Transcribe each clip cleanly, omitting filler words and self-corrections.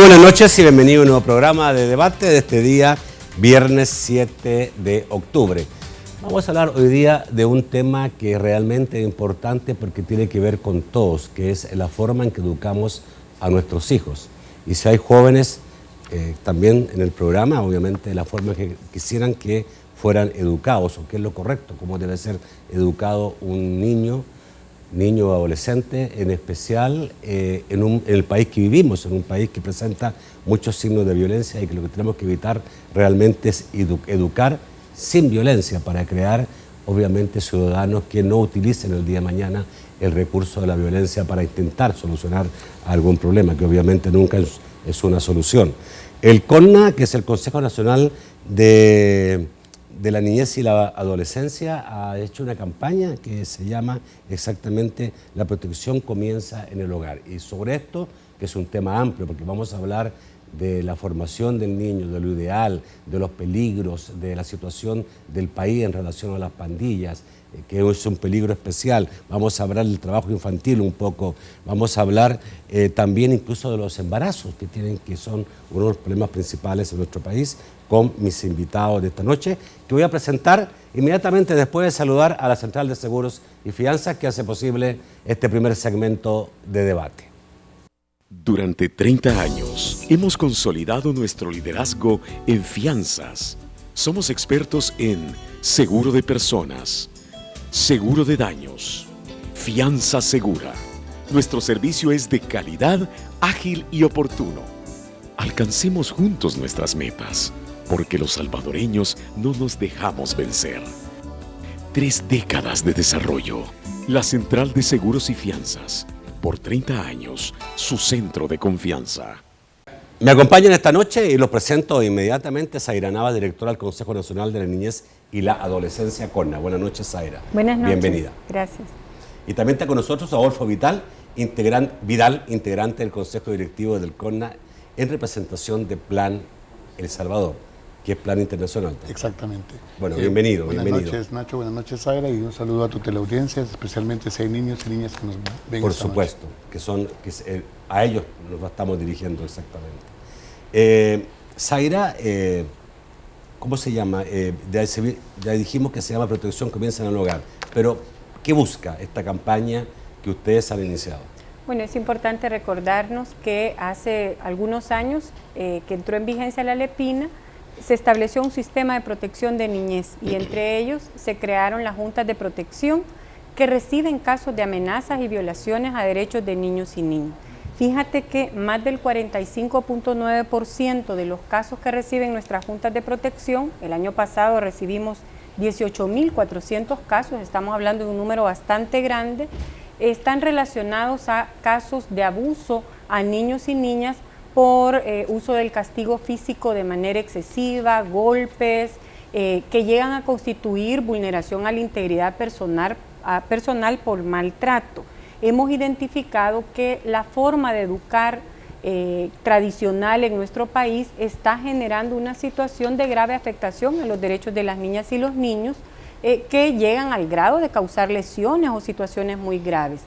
buenas noches y bienvenido a un nuevo programa de debate de este día, viernes 7 de octubre. Vamos a hablar hoy día de un tema que es realmente importante porque tiene que ver con todos, que es la forma en que educamos a nuestros hijos. Y si hay jóvenes también en el programa, obviamente la forma que quisieran que fueran educados, o qué es lo correcto, cómo debe ser educado un niño o adolescente, en especial en el país que vivimos, en un país que presenta muchos signos de violencia y que lo que tenemos que evitar realmente es educar sin violencia para crear, obviamente, ciudadanos que no utilicen el día de mañana el recurso de la violencia para intentar solucionar algún problema, que obviamente nunca es una solución. El CONNA, que es el Consejo Nacional de la Niñez y la Adolescencia, ha hecho una campaña que se llama exactamente La protección comienza en el hogar. Y sobre esto, que es un tema amplio, porque vamos a hablar de la formación del niño, de lo ideal, de los peligros, de la situación del país en relación a las pandillas, que es un peligro especial. Vamos a hablar del trabajo infantil un poco, vamos a hablar también incluso de los embarazos, que son uno de los problemas principales en nuestro país, con mis invitados de esta noche, que voy a presentar inmediatamente después de saludar a la Central de Seguros y Fianzas, que hace posible este primer segmento de debate. Durante 30 años hemos consolidado nuestro liderazgo en fianzas. Somos expertos en seguro de personas, seguro de daños, fianza segura. Nuestro servicio es de calidad, ágil y oportuno. Alcancemos juntos nuestras metas, porque los salvadoreños no nos dejamos vencer. 3 décadas de desarrollo. La Central de Seguros y Fianzas. Por 30 años, su centro de confianza. Me acompañan esta noche y los presento inmediatamente. Zaira Nava, directora del Consejo Nacional de la Niñez y la Adolescencia, CONNA. Buenas noches, Zaira. Buenas noches. Bienvenida. Gracias. Y también está con nosotros Adolfo Vidal, integrante del Consejo Directivo del CONNA, en representación de Plan El Salvador, que es Plan Internacional. Exactamente. Bueno, bienvenido. Buenas noches, Nacho, buenas noches, Zaira, y un saludo a tu teleaudiencia, especialmente si hay niños y niñas que nos ven. Por supuesto, a ellos nos estamos dirigiendo exactamente. Zaira, ¿cómo se llama? Ya dijimos que se llama Protección Comienza en el Hogar, pero ¿qué busca esta campaña que ustedes han iniciado? Bueno, es importante recordarnos que hace algunos años que entró en vigencia la LEPINA, se estableció un sistema de protección de niñez y entre ellos se crearon las juntas de protección que reciben casos de amenazas y violaciones a derechos de niños y niñas. Fíjate que más del 45.9% de los casos que reciben nuestras juntas de protección, el año pasado recibimos 18.400 casos, estamos hablando de un número bastante grande, están relacionados a casos de abuso a niños y niñas por uso del castigo físico de manera excesiva, golpes, que llegan a constituir vulneración a la integridad personal por maltrato. Hemos identificado que la forma de educar tradicional en nuestro país está generando una situación de grave afectación a los derechos de las niñas y los niños que llegan al grado de causar lesiones o situaciones muy graves.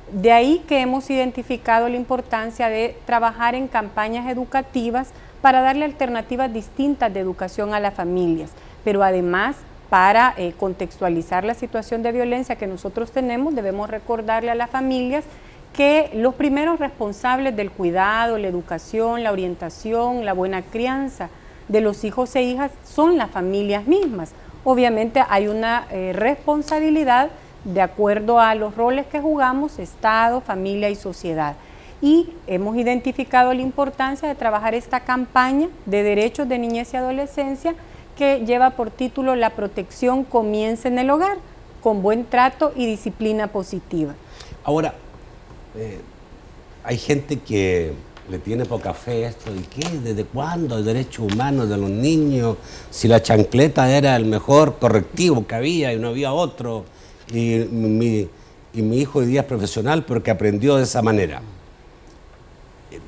De ahí que hemos identificado la importancia de trabajar en campañas educativas para darle alternativas distintas de educación a las familias, pero además para contextualizar la situación de violencia que nosotros tenemos, debemos recordarle a las familias que los primeros responsables del cuidado, la educación, la orientación, la buena crianza de los hijos e hijas son las familias mismas. Obviamente hay una responsabilidad de acuerdo a los roles que jugamos, Estado, familia y sociedad. Y hemos identificado la importancia de trabajar esta campaña de derechos de niñez y adolescencia que lleva por título La protección comienza en el hogar, con buen trato y disciplina positiva. Ahora, hay gente que le tiene poca fe a esto, ¿y qué? ¿Desde cuándo? ¿El derecho humano de los niños? Si la chancleta era el mejor correctivo que había y no había otro. Y mi hijo hoy día es profesional porque aprendió de esa manera.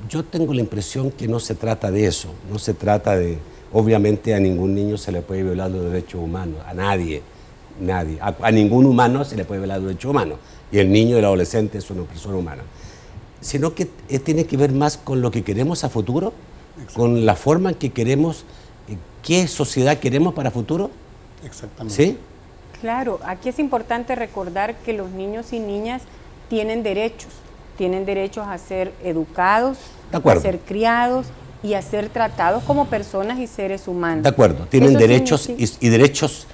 Yo tengo la impresión que no se trata de eso, no se trata de, obviamente a ningún niño se le puede violar los derechos humanos, a nadie, a ningún humano se le puede violar los derechos humanos, y el niño y el adolescente es una persona humana. sino que tiene que ver más con lo que queremos a futuro, con la forma en que queremos, qué sociedad queremos para futuro. Exactamente. ¿Sí? Claro, aquí es importante recordar que los niños y niñas tienen derechos a ser educados, a ser criados y a ser tratados como personas y seres humanos. De acuerdo, tienen derechos y derechos,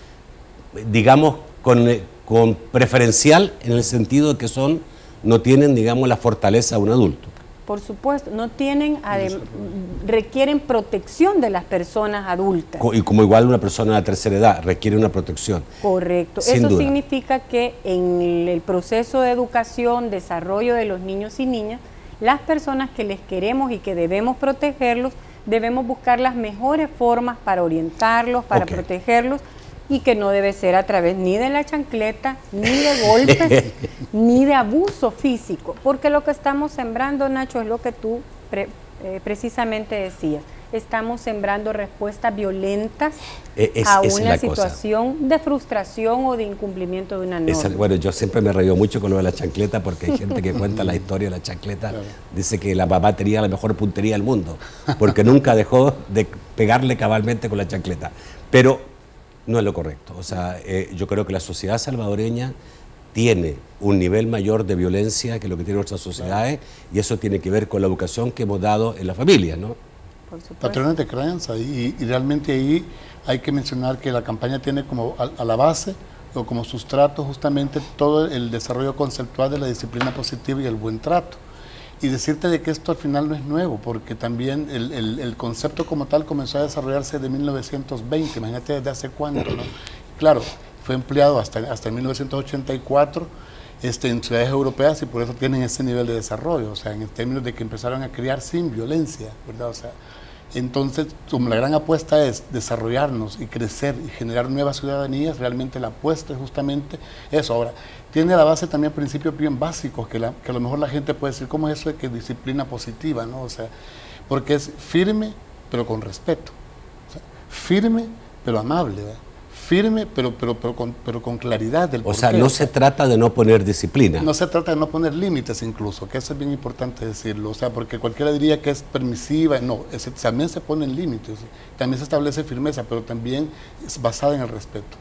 digamos, con preferencial en el sentido de que no tienen, digamos, la fortaleza de un adulto. Por supuesto, requieren protección de las personas adultas. Y como igual una persona de la tercera edad requiere una protección. Correcto. Eso significa que en el proceso de educación, desarrollo de los niños y niñas, las personas que les queremos y que debemos protegerlos, debemos buscar las mejores formas para orientarlos, para protegerlos, y que no debe ser a través ni de la chancleta, ni de golpes, ni de abuso físico, porque lo que estamos sembrando, Nacho, es lo que tú precisamente decías. Estamos sembrando respuestas violentas a una situación de frustración o de incumplimiento de una norma. Bueno, yo siempre me reío mucho con lo de la chancleta, porque hay gente que cuenta la historia de la chancleta, dice que la mamá tenía la mejor puntería del mundo, porque nunca dejó de pegarle cabalmente con la chancleta. Pero no es lo correcto. O sea, yo creo que la sociedad salvadoreña tiene un nivel mayor de violencia que lo que tienen otras sociedades, y eso tiene que ver con la educación que hemos dado en la familia, ¿no? Patrones de crianza, y realmente ahí hay que mencionar que la campaña tiene como a la base o como sustrato justamente todo el desarrollo conceptual de la disciplina positiva y el buen trato. Y decirte de que esto al final no es nuevo, porque también el concepto como tal comenzó a desarrollarse de 1920, imagínate desde hace cuánto, ¿no? Claro, fue empleado hasta 1984 en ciudades europeas, y por eso tienen ese nivel de desarrollo, o sea, en términos de que empezaron a criar sin violencia, ¿verdad? O sea, entonces, como la gran apuesta es desarrollarnos y crecer y generar nuevas ciudadanías, realmente la apuesta es justamente eso. Ahora, tiene a la base también principios bien básicos que a lo mejor la gente puede decir, ¿cómo es eso de que disciplina positiva, no? O sea, porque es firme pero con respeto, o sea, firme pero amable, ¿verdad? Firme pero con claridad del porqué. O sea, no se trata de no poner disciplina. No se trata de no poner límites incluso, que eso es bien importante decirlo, o sea, porque cualquiera diría que es permisiva, no, también se ponen límites, también se establece firmeza, pero también es basada en el respeto.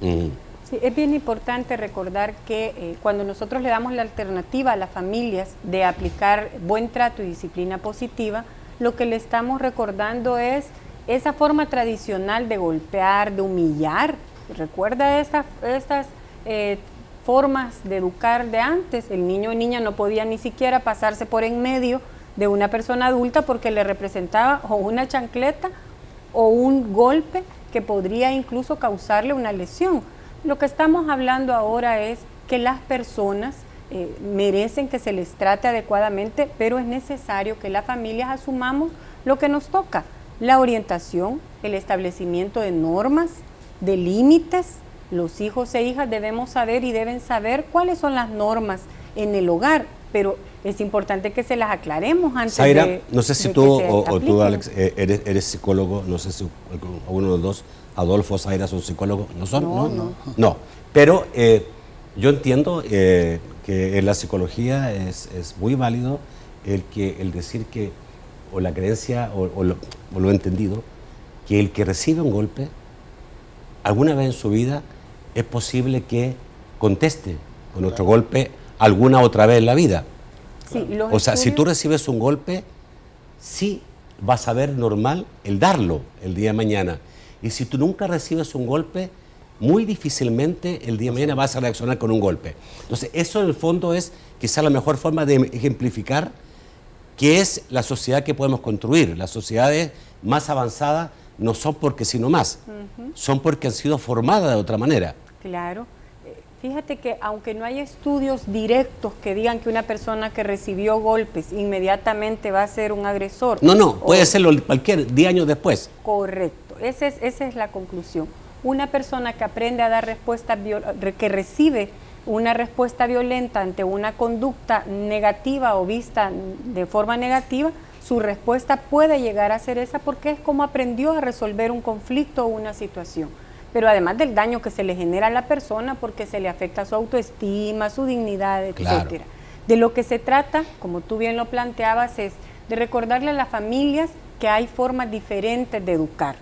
Sí, es bien importante recordar que cuando nosotros le damos la alternativa a las familias de aplicar buen trato y disciplina positiva, lo que le estamos recordando es esa forma tradicional de golpear, de humillar. Recuerda estas formas de educar de antes. El niño o niña no podía ni siquiera pasarse por en medio de una persona adulta porque le representaba o una chancleta o un golpe que podría incluso causarle una lesión. Lo que estamos hablando ahora es que las personas merecen que se les trate adecuadamente, pero es necesario que las familias asumamos lo que nos toca: la orientación, el establecimiento de normas, de límites. Los hijos e hijas debemos saber y deben saber cuáles son las normas en el hogar, pero es importante que se las aclaremos antes. Zaira, de no sé si de tú que o tú, Alex, eres psicólogo, no sé si uno de los dos, Adolfo, Zaira, son psicólogos, ¿no son? No. Pero yo entiendo que en la psicología es muy válido el decir que, o la creencia, o lo entendido, que el que recibe un golpe, alguna vez en su vida, es posible que conteste con otro golpe alguna otra vez en la vida. Sí, o sea, si tú recibes un golpe, sí vas a ver normal el darlo el día de mañana. Y si tú nunca recibes un golpe, muy difícilmente el día de mañana vas a reaccionar con un golpe. Entonces, eso en el fondo es quizá la mejor forma de ejemplificar qué es la sociedad que podemos construir. Las sociedades más avanzadas no son porque sino más, son porque han sido formadas de otra manera. Claro. Fíjate que aunque no hay estudios directos que digan que una persona que recibió golpes inmediatamente va a ser un agresor. No, puede serlo cualquier 10 años después. Correcto, esa es la conclusión. Una persona que aprende a dar respuestas, que recibe una respuesta violenta ante una conducta negativa o vista de forma negativa, su respuesta puede llegar a ser esa porque es como aprendió a resolver un conflicto o una situación. Pero además del daño que se le genera a la persona porque se le afecta su autoestima, su dignidad, etcétera. De lo que se trata, como tú bien lo planteabas, es de recordarle a las familias que hay formas diferentes de educar,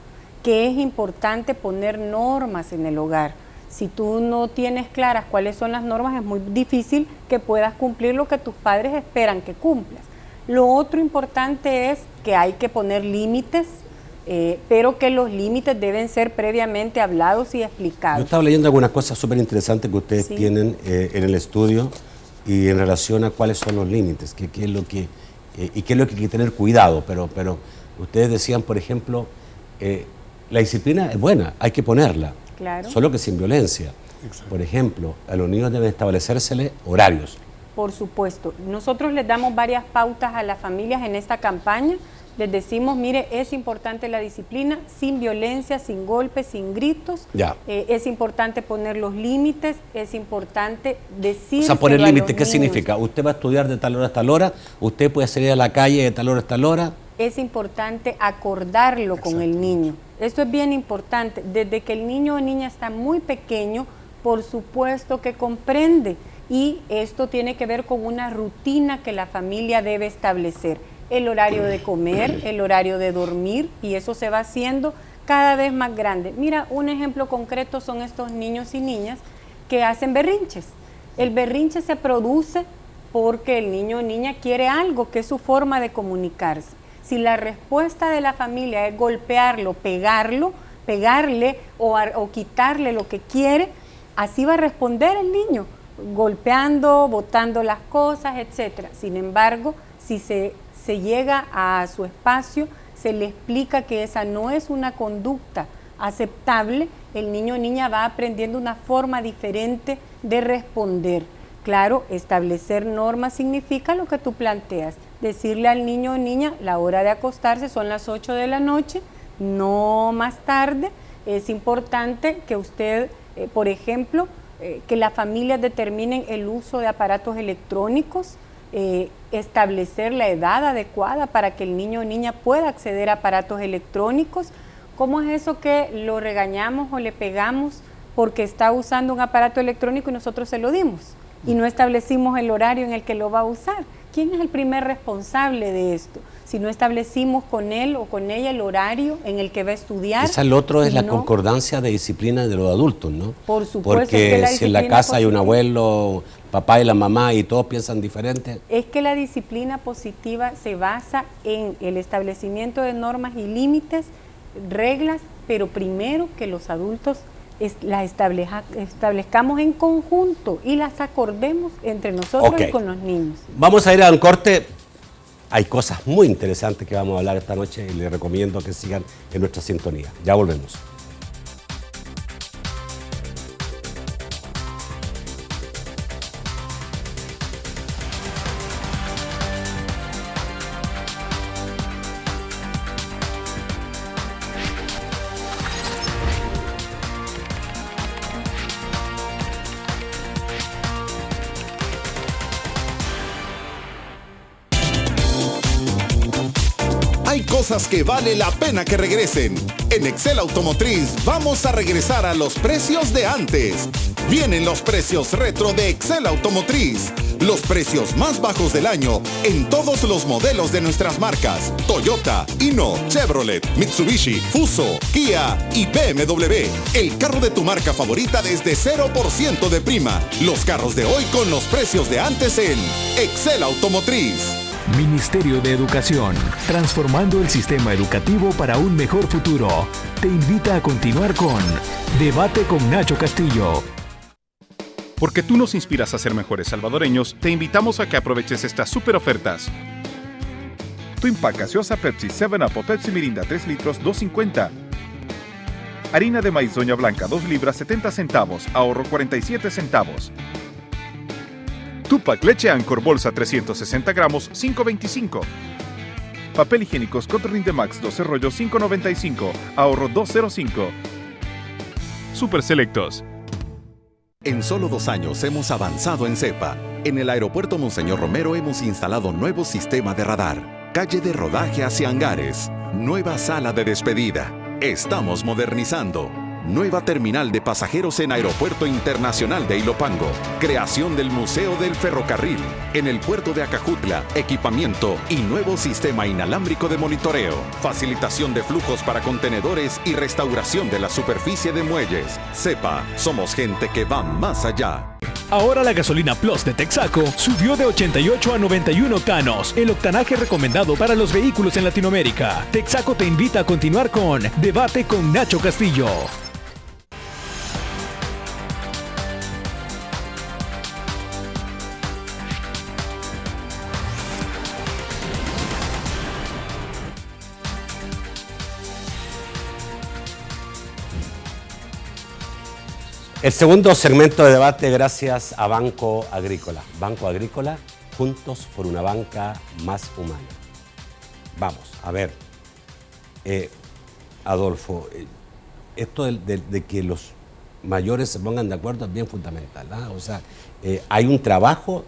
que es importante poner normas en el hogar. Si tú no tienes claras cuáles son las normas, es muy difícil que puedas cumplir lo que tus padres esperan que cumplas. Lo otro importante es que hay que poner límites, pero que los límites deben ser previamente hablados y explicados. Yo estaba leyendo algunas cosas súper interesantes que ustedes tienen en el estudio y en relación a cuáles son los límites, qué es lo que hay que tener cuidado, pero ustedes decían, por ejemplo, la disciplina es buena, hay que ponerla, claro, solo que sin violencia. Exacto. Por ejemplo, a los niños deben establecérseles horarios. Por supuesto, nosotros les damos varias pautas a las familias en esta campaña. Les decimos, mire, es importante la disciplina, sin violencia, sin golpes, sin gritos. Es importante poner los límites, es importante decir. O sea, poner límites, ¿qué significa? Usted va a estudiar de tal hora a tal hora, usted puede salir a la calle de tal hora a tal hora. Es importante acordarlo con el niño. Esto es bien importante. Desde que el niño o niña está muy pequeño, por supuesto que comprende. Y esto tiene que ver con una rutina que la familia debe establecer. El horario de comer, el horario de dormir, y eso se va haciendo cada vez más grande. Mira, un ejemplo concreto son estos niños y niñas que hacen berrinches. El berrinche se produce porque el niño o niña quiere algo, que es su forma de comunicarse. Si la respuesta de la familia es golpearlo, pegarle o quitarle lo que quiere, así va a responder el niño, golpeando, botando las cosas, etc. Sin embargo, si se llega a su espacio, se le explica que esa no es una conducta aceptable, el niño o niña va aprendiendo una forma diferente de responder. Claro, establecer normas significa lo que tú planteas, decirle al niño o niña, la hora de acostarse son las 8 de la noche, no más tarde. Es importante que usted, por ejemplo, que las familias determinen el uso de aparatos electrónicos, establecer la edad adecuada para que el niño o niña pueda acceder a aparatos electrónicos. ¿Cómo es eso que lo regañamos o le pegamos porque está usando un aparato electrónico y nosotros se lo dimos y no establecimos el horario en el que lo va a usar? ¿Quién es el primer responsable de esto? Si no establecimos con él o con ella el horario en el que va a estudiar. Quizás el otro es la concordancia de disciplina de los adultos, ¿no? Por supuesto. Porque es que si en la casa hay un abuelo, papá y la mamá y todos piensan diferente. Es que la disciplina positiva se basa en el establecimiento de normas y límites, reglas, pero primero que los adultos las establezcamos en conjunto y las acordemos entre nosotros y con los niños. Vamos a ir a un corte. Hay cosas muy interesantes que vamos a hablar esta noche y les recomiendo que sigan en nuestra sintonía. Ya volvemos. Hay cosas que vale la pena que regresen. En Excel Automotriz vamos a regresar a los precios de antes. Vienen los precios retro de Excel Automotriz. Los precios más bajos del año en todos los modelos de nuestras marcas: Toyota, Hino, Chevrolet, Mitsubishi, Fuso, Kia y BMW. El carro de tu marca favorita desde 0% de prima. Los carros de hoy con los precios de antes en Excel Automotriz. Ministerio de Educación, transformando el sistema educativo para un mejor futuro. Te invita a continuar con Debate con Nacho Castillo. Porque tú nos inspiras a ser mejores salvadoreños, te invitamos a que aproveches estas super ofertas. Twin Pack gaseosa Pepsi 7-Up o Pepsi Mirinda 3 litros, $2.50. Harina de maíz Doña Blanca 2 libras 70 centavos, ahorro 47 centavos. Tupac leche Anchor bolsa 360 gramos, $5.25. Papel higiénico Scott Rinde Max 12 rollos, $5.95, ahorro $2.05. Super Selectos. En solo 2 años hemos avanzado en CEPA. En el aeropuerto Monseñor Romero hemos instalado nuevo sistema de radar, calle de rodaje hacia hangares, nueva sala de despedida. Estamos modernizando. Nueva terminal de pasajeros en Aeropuerto Internacional de Ilopango. Creación del Museo del Ferrocarril. En el puerto de Acajutla, equipamiento y nuevo sistema inalámbrico de monitoreo. Facilitación de flujos para contenedores y restauración de la superficie de muelles. Sepa, somos gente que va más allá. Ahora la gasolina Plus de Texaco subió de 88 a 91 octanos, el octanaje recomendado para los vehículos en Latinoamérica. Texaco te invita a continuar con Debate con Nacho Castillo. El segundo segmento de debate gracias a Banco Agrícola. Banco Agrícola, juntos por una banca más humana. Vamos, a ver, Adolfo, esto de que los mayores se pongan de acuerdo es bien fundamental, ¿ah? O sea, hay un trabajo,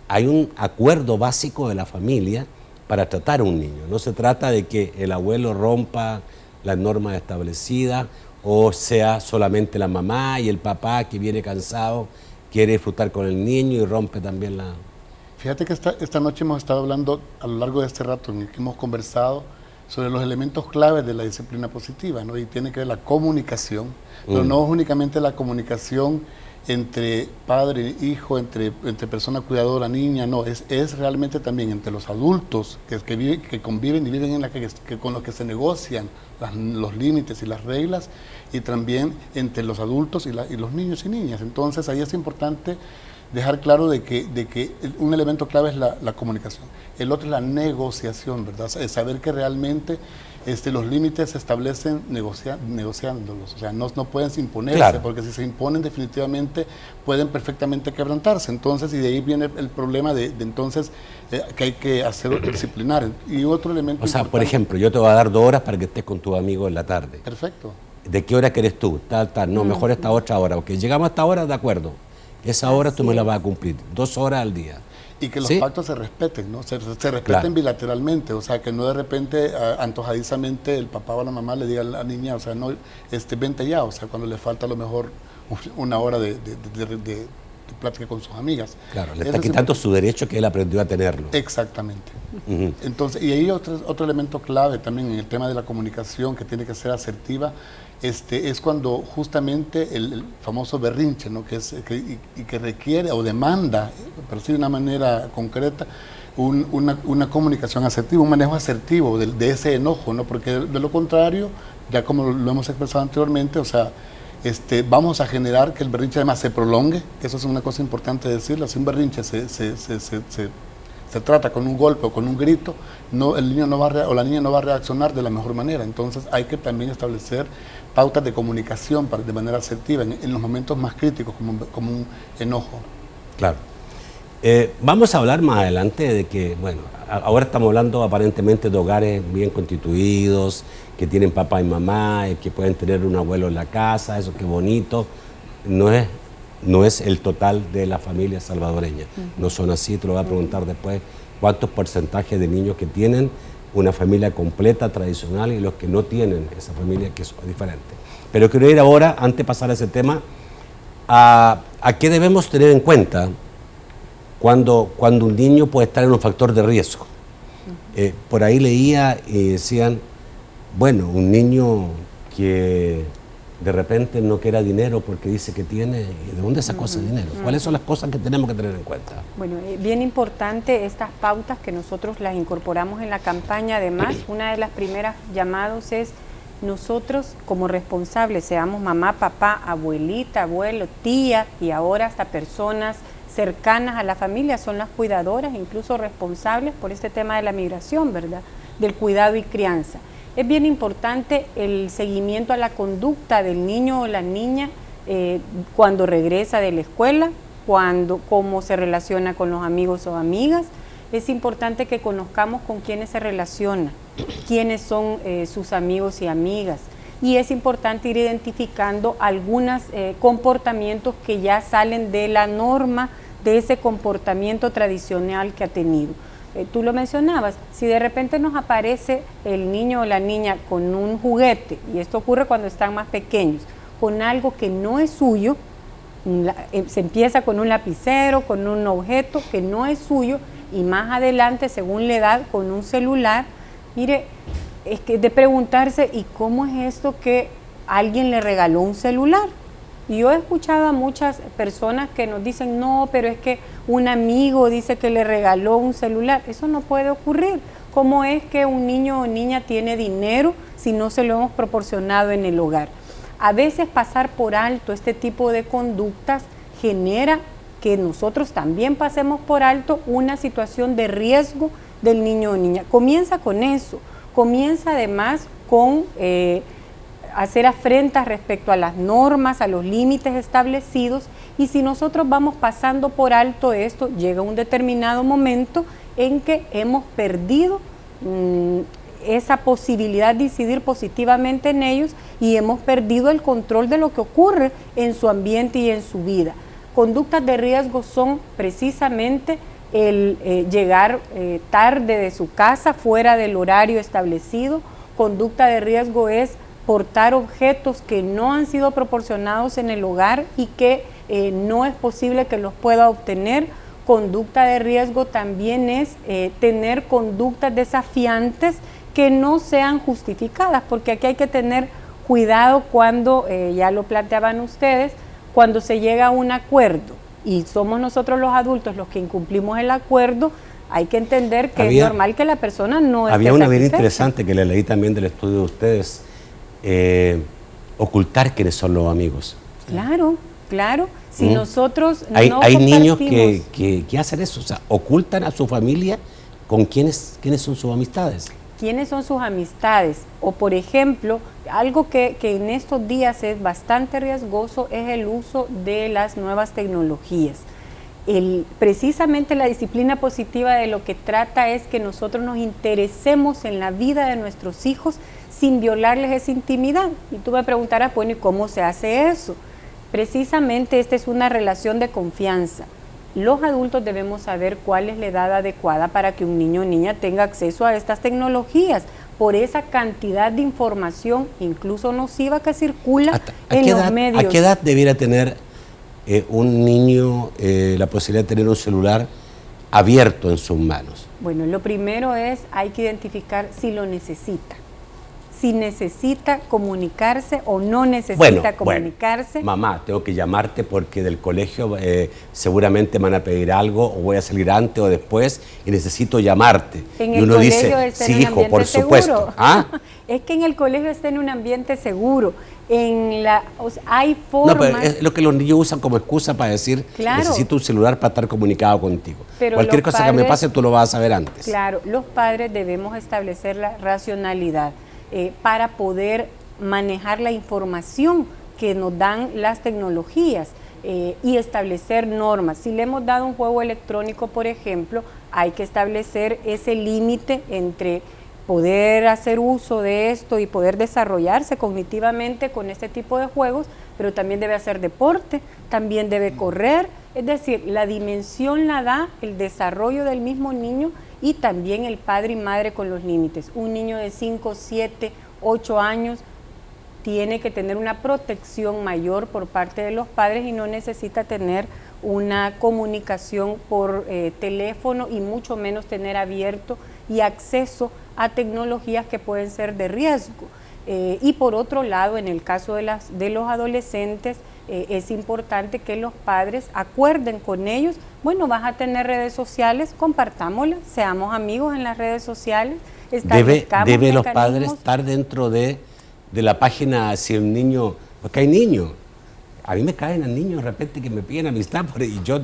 hay un acuerdo básico de la familia para tratar a un niño. No se trata de que el abuelo rompa las normas establecidas, o sea solamente la mamá y el papá que viene cansado, quiere disfrutar con el niño y rompe también la... Fíjate que esta noche hemos estado hablando a lo largo de este rato en el que hemos conversado sobre los elementos claves de la disciplina positiva, ¿no? Y tiene que ver la comunicación, pero no únicamente la comunicación entre padre e hijo, entre persona cuidadora, niña, no, es realmente también entre los adultos que conviven y viven con los que se negocian los límites y las reglas, y también entre los adultos y los niños y niñas. Entonces ahí es importante dejar claro de que un elemento clave es la comunicación, el otro es la negociación, ¿verdad? Es saber que realmente los límites se establecen negociándolos, o sea, no pueden imponerse, claro, porque si se imponen definitivamente pueden perfectamente quebrantarse. Entonces, y de ahí viene el problema de entonces que hay que hacer disciplinar. Y otro elemento... O sea, por ejemplo, yo te voy a dar 2 horas para que estés con tu amigo en la tarde. Perfecto. ¿De qué hora querés tú? Tal. No, mejor esta otra hora, porque llegamos a esta hora, de acuerdo. Esa hora tú me la vas a cumplir, 2 horas al día. Y que los pactos se respeten, ¿no? Se respeten, claro, bilateralmente, o sea, que no de repente antojadizamente el papá o la mamá le diga a la niña, o sea, no, vente ya, o sea, cuando le falta a lo mejor 1 hora de plática con sus amigas. Claro, le está quitando su derecho que él aprendió a tenerlo. Exactamente. Entonces, y ahí otro elemento clave también en el tema de la comunicación que tiene que ser asertiva, es cuando justamente el famoso berrinche, ¿no? que requiere o demanda, pero sí de una manera concreta, una comunicación asertiva, un manejo asertivo de ese enojo, ¿no? Porque de lo contrario, ya como lo hemos expresado anteriormente, o sea, vamos a generar que el berrinche además se prolongue, que eso es una cosa importante decirlo. Si un berrinche se trata con un golpe o con un grito, el niño no va o la niña no va a reaccionar de la mejor manera. Entonces hay que también establecer pautas de comunicación de manera asertiva en los momentos más críticos, como un enojo. Claro. Vamos a hablar más adelante de que, bueno, ahora estamos hablando aparentemente de hogares bien constituidos, que tienen papá y mamá, y que pueden tener un abuelo en la casa, eso qué bonito. No es el total de la familia salvadoreña. No son así, te lo voy a preguntar después, cuántos porcentajes de niños que tienen una familia completa, tradicional, y los que no tienen esa familia, que es diferente. Pero quiero ir ahora, antes de pasar a ese tema, a qué debemos tener en cuenta cuando un niño puede estar en un factor de riesgo. Por ahí leía y decían, bueno, un niño que de repente no quiera dinero porque dice que tiene, ¿de dónde sacó ese dinero? ¿Cuáles son las cosas que tenemos que tener en cuenta? Bueno, bien importante estas pautas que nosotros las incorporamos en la campaña. Además, una de las primeras llamados es nosotros como responsables, seamos mamá, papá, abuelita, abuelo, tía y ahora hasta personas cercanas a la familia, son las cuidadoras, incluso responsables por este tema de la migración, ¿verdad? Del cuidado y crianza. Es bien importante el seguimiento a la conducta del niño o la niña cuando regresa de la escuela, cómo se relaciona con los amigos o amigas. Es importante que conozcamos con quiénes se relaciona, quiénes son sus amigos y amigas. Y es importante ir identificando algunos comportamientos que ya salen de la norma de ese comportamiento tradicional que ha tenido. Tú lo mencionabas, si de repente nos aparece el niño o la niña con un juguete, y esto ocurre cuando están más pequeños, con algo que no es suyo, se empieza con un lapicero, con un objeto que no es suyo, y más adelante, según la edad, con un celular. Mire, es que de preguntarse, ¿y cómo es esto que alguien le regaló un celular? Y yo he escuchado a muchas personas que nos dicen, no, pero es que un amigo dice que le regaló un celular. Eso no puede ocurrir. ¿Cómo es que un niño o niña tiene dinero si no se lo hemos proporcionado en el hogar? A veces pasar por alto este tipo de conductas genera que nosotros también pasemos por alto una situación de riesgo del niño o niña. Comienza con eso, comienza además con hacer afrentas respecto a las normas, a los límites establecidos, y si nosotros vamos pasando por alto esto, llega un determinado momento en que hemos perdido esa posibilidad de incidir positivamente en ellos y hemos perdido el control de lo que ocurre en su ambiente y en su vida. Conductas de riesgo son precisamente el llegar tarde de su casa, fuera del horario establecido. Conducta de riesgo es portar objetos que no han sido proporcionados en el hogar y que no es posible que los pueda obtener. Conducta de riesgo también es tener conductas desafiantes que no sean justificadas, porque aquí hay que tener cuidado cuando, ya lo planteaban ustedes, cuando se llega a un acuerdo y somos nosotros los adultos los que incumplimos el acuerdo, hay que entender que es normal que la persona no esté Había una bien satisfecha. interesante que le leí también del estudio de ustedes, ocultar quiénes son los amigos. Claro, claro. Si nosotros hay niños compartimos- que hacen eso, o sea, ocultan a su familia con quiénes son sus amistades. ¿Quiénes son sus amistades? O por ejemplo, algo que en estos días es bastante riesgoso es el uso de las nuevas tecnologías. Precisamente la disciplina positiva de lo que trata es que nosotros nos interesemos en la vida de nuestros hijos sin violarles esa intimidad. Y tú me preguntarás, bueno, ¿y cómo se hace eso? Precisamente esta es una relación de confianza. Los adultos debemos saber cuál es la edad adecuada para que un niño o niña tenga acceso a estas tecnologías, por esa cantidad de información, incluso nociva, que circula en los medios. ¿A qué edad debiera tener un niño la posibilidad de tener un celular abierto en sus manos? Bueno, lo primero es, hay que identificar si lo necesita. Si necesita comunicarse o no necesita comunicarse. Bueno, mamá, tengo que llamarte porque del colegio seguramente me van a pedir algo, o voy a salir antes o después y necesito llamarte. En y el uno colegio dice, está sí, en un hijo, por ambiente supuesto. seguro. ¿Ah? Es que en el colegio está en un ambiente seguro. Hay formas. No, pero es lo que los niños usan como excusa para decir, Claro. necesito un celular para estar comunicado contigo. Pero Cualquier los cosa que me padres- pase, tú lo vas a saber antes. Claro, los padres debemos establecer la racionalidad para poder manejar la información que nos dan las tecnologías y establecer normas. Si le hemos dado un juego electrónico, por ejemplo, hay que establecer ese límite entre poder hacer uso de esto y poder desarrollarse cognitivamente con este tipo de juegos, pero también debe hacer deporte, también debe correr. Es decir, la dimensión la da el desarrollo del mismo niño y también el padre y madre con los límites. Un niño de 5, 7, 8 años tiene que tener una protección mayor por parte de los padres y no necesita tener una comunicación por teléfono y mucho menos tener abierto y acceso a tecnologías que pueden ser de riesgo. Y por otro lado, en el caso de los adolescentes, es importante que los padres acuerden con ellos, bueno, vas a tener redes sociales, compartámoslas, seamos amigos en las redes sociales. Debe los padres estar dentro de la página, si el niño, porque hay niños, a mí me caen a niños de repente que me piden amistad y yo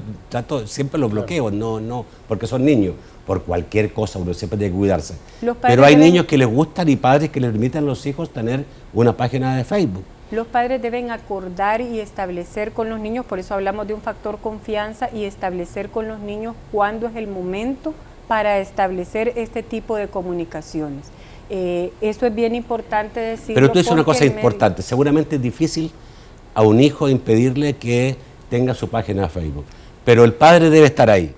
siempre los bloqueo, no, porque son niños, por cualquier cosa, uno siempre tiene que cuidarse. Pero hay niños que les gustan y padres que les permiten a los hijos tener una página de Facebook. Los padres deben acordar y establecer con los niños, por eso hablamos de un factor confianza, y establecer con los niños cuándo es el momento para establecer este tipo de comunicaciones. Esto es bien importante decirlo. Pero tú dices una cosa porque importante, seguramente es difícil a un hijo impedirle que tenga su página de Facebook, pero el padre debe estar ahí.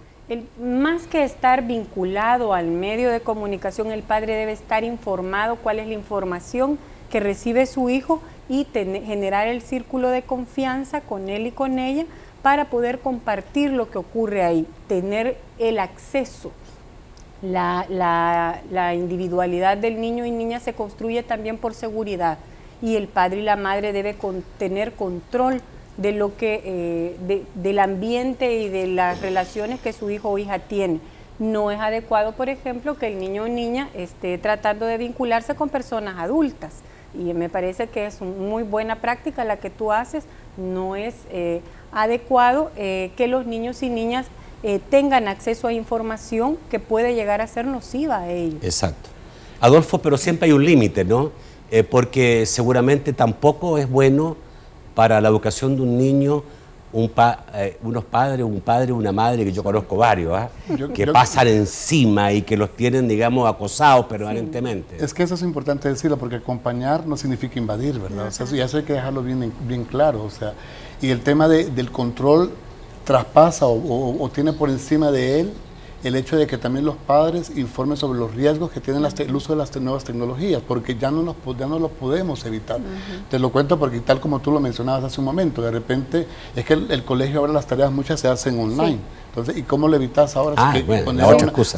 Más que estar vinculado al medio de comunicación, el padre debe estar informado cuál es la información que recibe su hijo, y generar el círculo de confianza con él y con ella para poder compartir lo que ocurre ahí, tener el acceso. La individualidad del niño y niña se construye también por seguridad y el padre y la madre deben tener control de lo que, del ambiente y de las relaciones que su hijo o hija tiene. No es adecuado, por ejemplo, que el niño o niña esté tratando de vincularse con personas adultas y me parece que es una muy buena práctica la que tú haces. No es adecuado que los niños y niñas tengan acceso a información que puede llegar a ser nociva a ellos. Exacto. Adolfo, pero siempre hay un límite, ¿no? Porque seguramente tampoco es bueno para la educación de un niño unos padres, un padre, una madre, que yo conozco varios, que pasan encima y que los tienen, digamos, acosados permanentemente. Es que eso es importante decirlo, porque acompañar no significa invadir, ¿verdad? O sea, eso hay que dejarlo bien claro, o sea, y el tema del control traspasa o tiene por encima de él el hecho de que también los padres informen sobre los riesgos que tienen el uso de las nuevas tecnologías, porque ya no los podemos evitar. Te lo cuento porque tal como tú lo mencionabas hace un momento, de repente es que el colegio ahora las tareas muchas se hacen online. Sí. Entonces, ¿y cómo lo evitas ahora?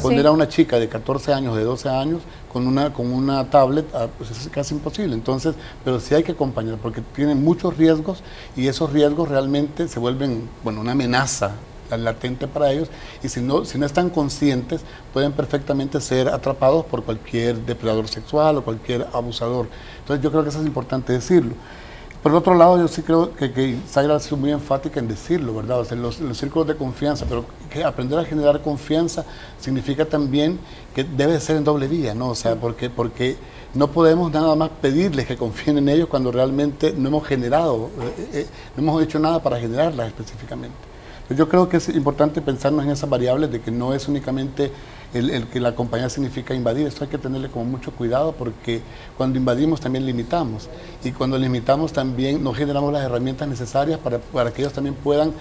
Poner a una chica de 14 años, de 12 años, con una tablet, pues es casi imposible. Entonces, pero sí hay que acompañar, porque tienen muchos riesgos y esos riesgos realmente se vuelven, una amenaza latente para ellos, y si no están conscientes, pueden perfectamente ser atrapados por cualquier depredador sexual o cualquier abusador. Entonces yo creo que eso es importante decirlo. Por otro lado, yo sí creo que Zaira ha sido muy enfática en decirlo, ¿verdad? O sea, los círculos de confianza, pero que aprender a generar confianza significa también que debe ser en doble vía, ¿no? O sea, porque no podemos nada más pedirles que confíen en ellos cuando realmente no hemos hecho nada para generarlas específicamente. Yo creo que es importante pensarnos en esas variables de que no es únicamente el que la compañía significa invadir. Esto hay que tenerle como mucho cuidado, porque cuando invadimos también limitamos, y cuando limitamos también no generamos las herramientas necesarias para que ellos también puedan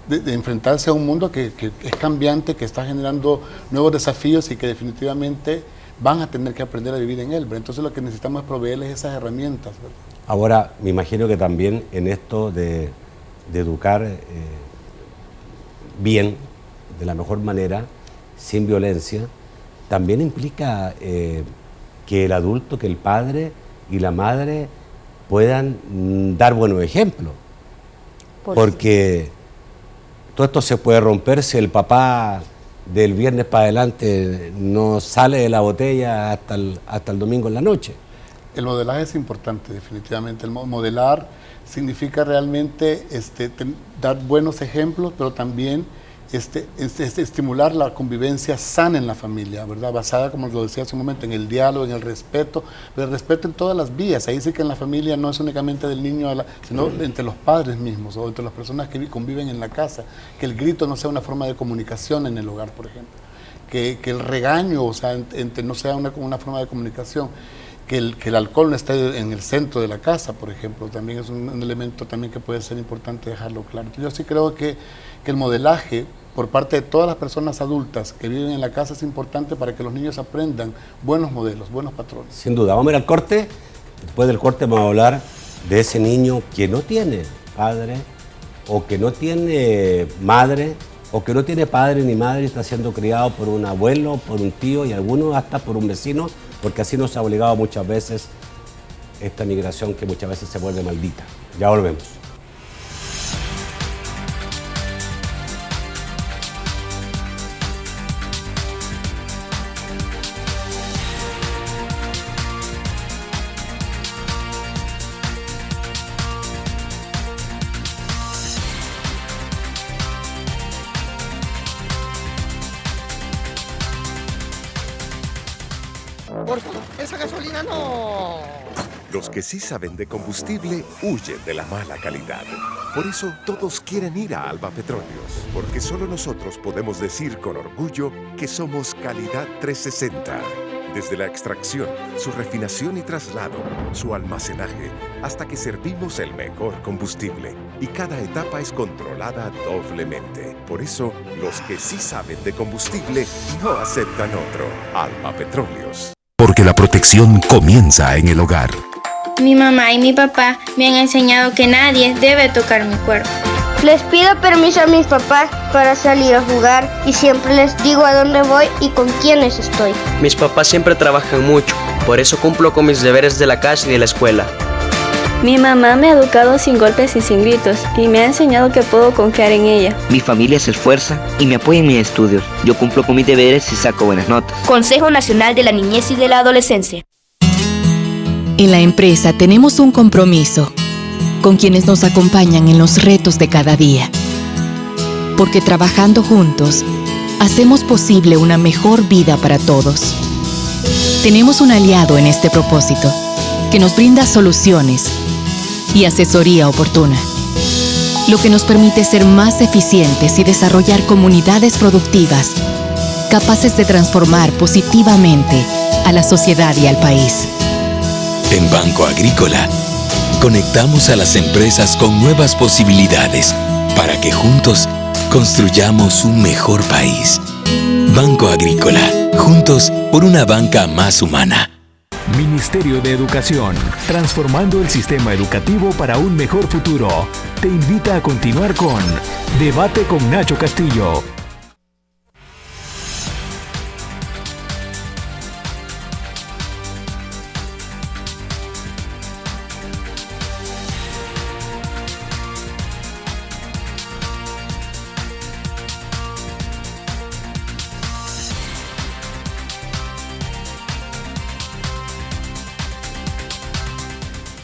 de enfrentarse a un mundo que es cambiante, que está generando nuevos desafíos y que definitivamente van a tener que aprender a vivir en él. Entonces lo que necesitamos es proveerles esas herramientas, ¿verdad? Ahora, me imagino que también en esto de educar bien, de la mejor manera, sin violencia, también implica que el adulto, que el padre y la madre puedan dar buenos ejemplos. Porque todo esto se puede romper si el papá del viernes para adelante no sale de la botella hasta el domingo en la noche. El modelaje es importante, definitivamente. El modelar significa realmente dar buenos ejemplos, pero también estimular la convivencia sana en la familia, ¿verdad? Basada, como lo decía hace un momento, en el diálogo, en el respeto, pero el respeto en todas las vías. Ahí sí que en la familia no es únicamente del niño, sino entre los padres mismos o entre las personas que conviven en la casa. Que el grito no sea una forma de comunicación en el hogar, por ejemplo. Que el regaño, o sea, no sea una forma de comunicación. Que el alcohol no esté en el centro de la casa, por ejemplo, también es un elemento también que puede ser importante dejarlo claro. Yo sí creo que el modelaje por parte de todas las personas adultas que viven en la casa es importante para que los niños aprendan buenos modelos, buenos patrones. Sin duda. Vamos a ir al corte. Después del corte vamos a hablar de ese niño que no tiene padre, o que no tiene madre, o que no tiene padre ni madre y está siendo criado por un abuelo, por un tío y algunos hasta por un vecino, porque así nos ha obligado muchas veces esta migración que muchas veces se vuelve maldita. Ya volvemos. Por favor, esa gasolina no. Los que sí saben de combustible huyen de la mala calidad. Por eso todos quieren ir a Alba Petróleos, porque solo nosotros podemos decir con orgullo que somos calidad 360. Desde la extracción, su refinación y traslado, su almacenaje, hasta que servimos el mejor combustible. Y cada etapa es controlada doblemente. Por eso, los que sí saben de combustible no aceptan otro. Alba Petróleos. Porque la protección comienza en el hogar. Mi mamá y mi papá me han enseñado que nadie debe tocar mi cuerpo. Les pido permiso a mis papás para salir a jugar y siempre les digo a dónde voy y con quiénes estoy. Mis papás siempre trabajan mucho, por eso cumplo con mis deberes de la casa y de la escuela. Mi mamá me ha educado sin golpes y sin gritos y me ha enseñado que puedo confiar en ella. Mi familia se esfuerza y me apoya en mis estudios. Yo cumplo con mis deberes y saco buenas notas. Consejo Nacional de la Niñez y de la Adolescencia. En la empresa tenemos un compromiso con quienes nos acompañan en los retos de cada día. Porque trabajando juntos, hacemos posible una mejor vida para todos. Tenemos un aliado en este propósito, que nos brinda soluciones y asesoría oportuna, lo que nos permite ser más eficientes y desarrollar comunidades productivas, capaces de transformar positivamente a la sociedad y al país. En Banco Agrícola, conectamos a las empresas con nuevas posibilidades para que juntos construyamos un mejor país. Banco Agrícola, juntos por una banca más humana. Ministerio de Educación, transformando el sistema educativo para un mejor futuro. Te invita a continuar con Debate con Nacho Castillo.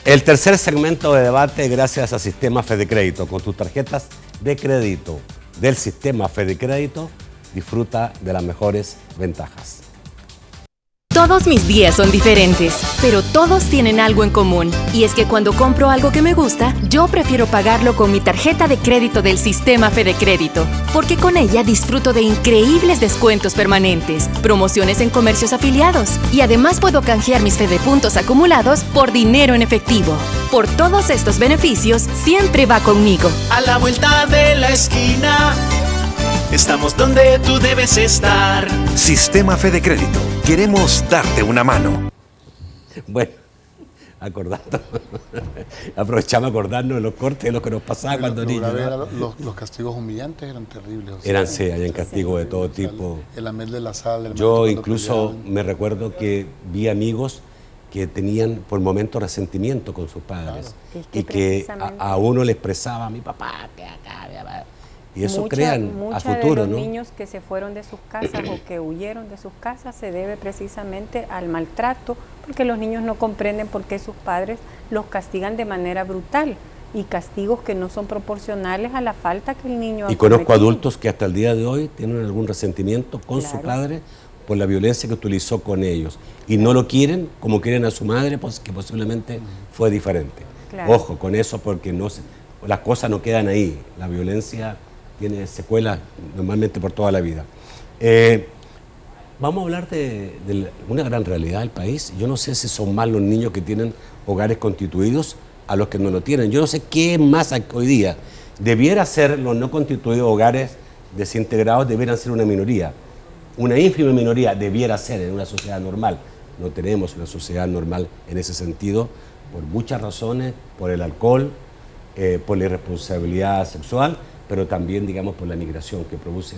El tercer segmento de debate, gracias a Sistema Fedecrédito. Con tus tarjetas de crédito del Sistema Fedecrédito, disfruta de las mejores ventajas. Todos mis días son diferentes, pero todos tienen algo en común. Y es que cuando compro algo que me gusta, yo prefiero pagarlo con mi tarjeta de crédito del Sistema Fedecrédito, porque con ella disfruto de increíbles descuentos permanentes, promociones en comercios afiliados, y además puedo canjear mis Fedepuntos acumulados por dinero en efectivo. Por todos estos beneficios, siempre va conmigo. A la vuelta de la esquina, estamos donde tú debes estar. Sistema Fedecrédito. Queremos darte una mano. Bueno, aprovechamos a acordarnos de los cortes de lo que nos pasaba cuando niños. Los castigos humillantes eran terribles. O sea, eran, sí, habían castigos de todo tipo. El amel de la sal. Yo incluso me recuerdo que vi amigos que tenían por momentos resentimiento con sus padres. Claro. Y que a uno le expresaba, mi papá, que acá, mi papá. Y eso crean a futuro, de los ¿no? niños que se fueron de sus casas o que huyeron de sus casas se debe precisamente al maltrato, porque los niños no comprenden por qué sus padres los castigan de manera brutal y castigos que no son proporcionales a la falta que el niño ha cometido. Y conozco adultos que hasta el día de hoy tienen algún resentimiento con su padre por la violencia que utilizó con ellos y no lo quieren como quieren a su madre, pues, que posiblemente fue diferente. Claro. Ojo con eso, porque las cosas no quedan ahí, la violencia tiene secuelas normalmente por toda la vida. Vamos a hablar de una gran realidad del país. Yo no sé si son más los niños que tienen hogares constituidos a los que no lo tienen. Yo no sé qué más hoy día. Debiera ser los no constituidos hogares desintegrados, debieran ser una minoría. Una ínfima minoría debiera ser en una sociedad normal. No tenemos una sociedad normal en ese sentido, por muchas razones, por el alcohol, por la irresponsabilidad sexual, pero también, digamos, por la migración, que produce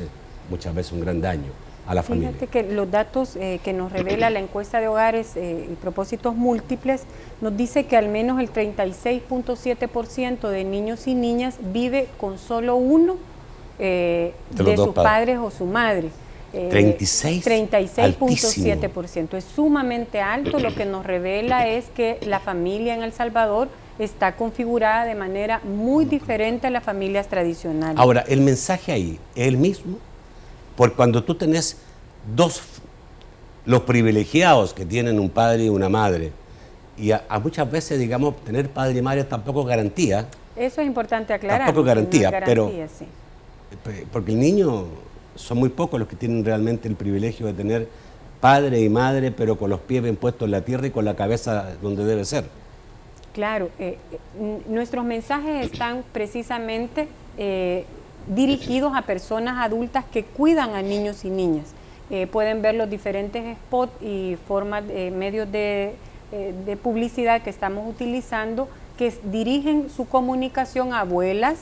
muchas veces un gran daño a la familia. Fíjate que los datos que nos revela la encuesta de hogares y propósitos múltiples nos dice que al menos el 36.7% de niños y niñas vive con solo uno de sus padres o su madre. 36.7%. Es sumamente alto. Lo que nos revela es que la familia en El Salvador está configurada de manera muy diferente a las familias tradicionales. Ahora, el mensaje ahí es el mismo, porque cuando tú tenés los privilegiados que tienen un padre y una madre, y a muchas veces, digamos, tener padre y madre tampoco es garantía. Eso es importante aclarar. Tampoco es garantía, pero sí. Porque el niño, son muy pocos los que tienen realmente el privilegio de tener padre y madre, pero con los pies bien puestos en la tierra y con la cabeza donde debe ser. Claro, nuestros mensajes están precisamente dirigidos a personas adultas que cuidan a niños y niñas. Pueden ver los diferentes spots y formas, medios de de publicidad que estamos utilizando, que dirigen su comunicación a abuelas,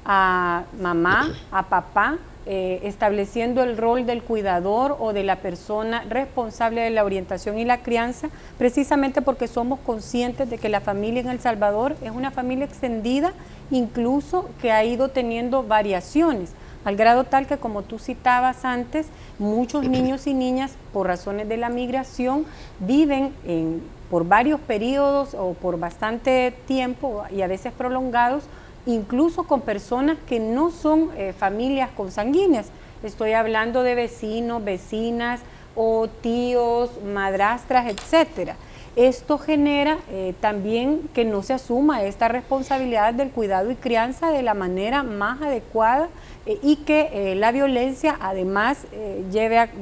a mamá, a papá, estableciendo el rol del cuidador o de la persona responsable de la orientación y la crianza, precisamente porque somos conscientes de que la familia en El Salvador es una familia extendida, incluso que ha ido teniendo variaciones, al grado tal que, como tú citabas antes, muchos niños y niñas, por razones de la migración, viven por varios periodos o por bastante tiempo y a veces prolongados, incluso con personas que no son familias consanguíneas. Estoy hablando de vecinos, vecinas o tíos, madrastras, etcétera. Esto genera también que no se asuma esta responsabilidad del cuidado y crianza de la manera más adecuada y que la violencia además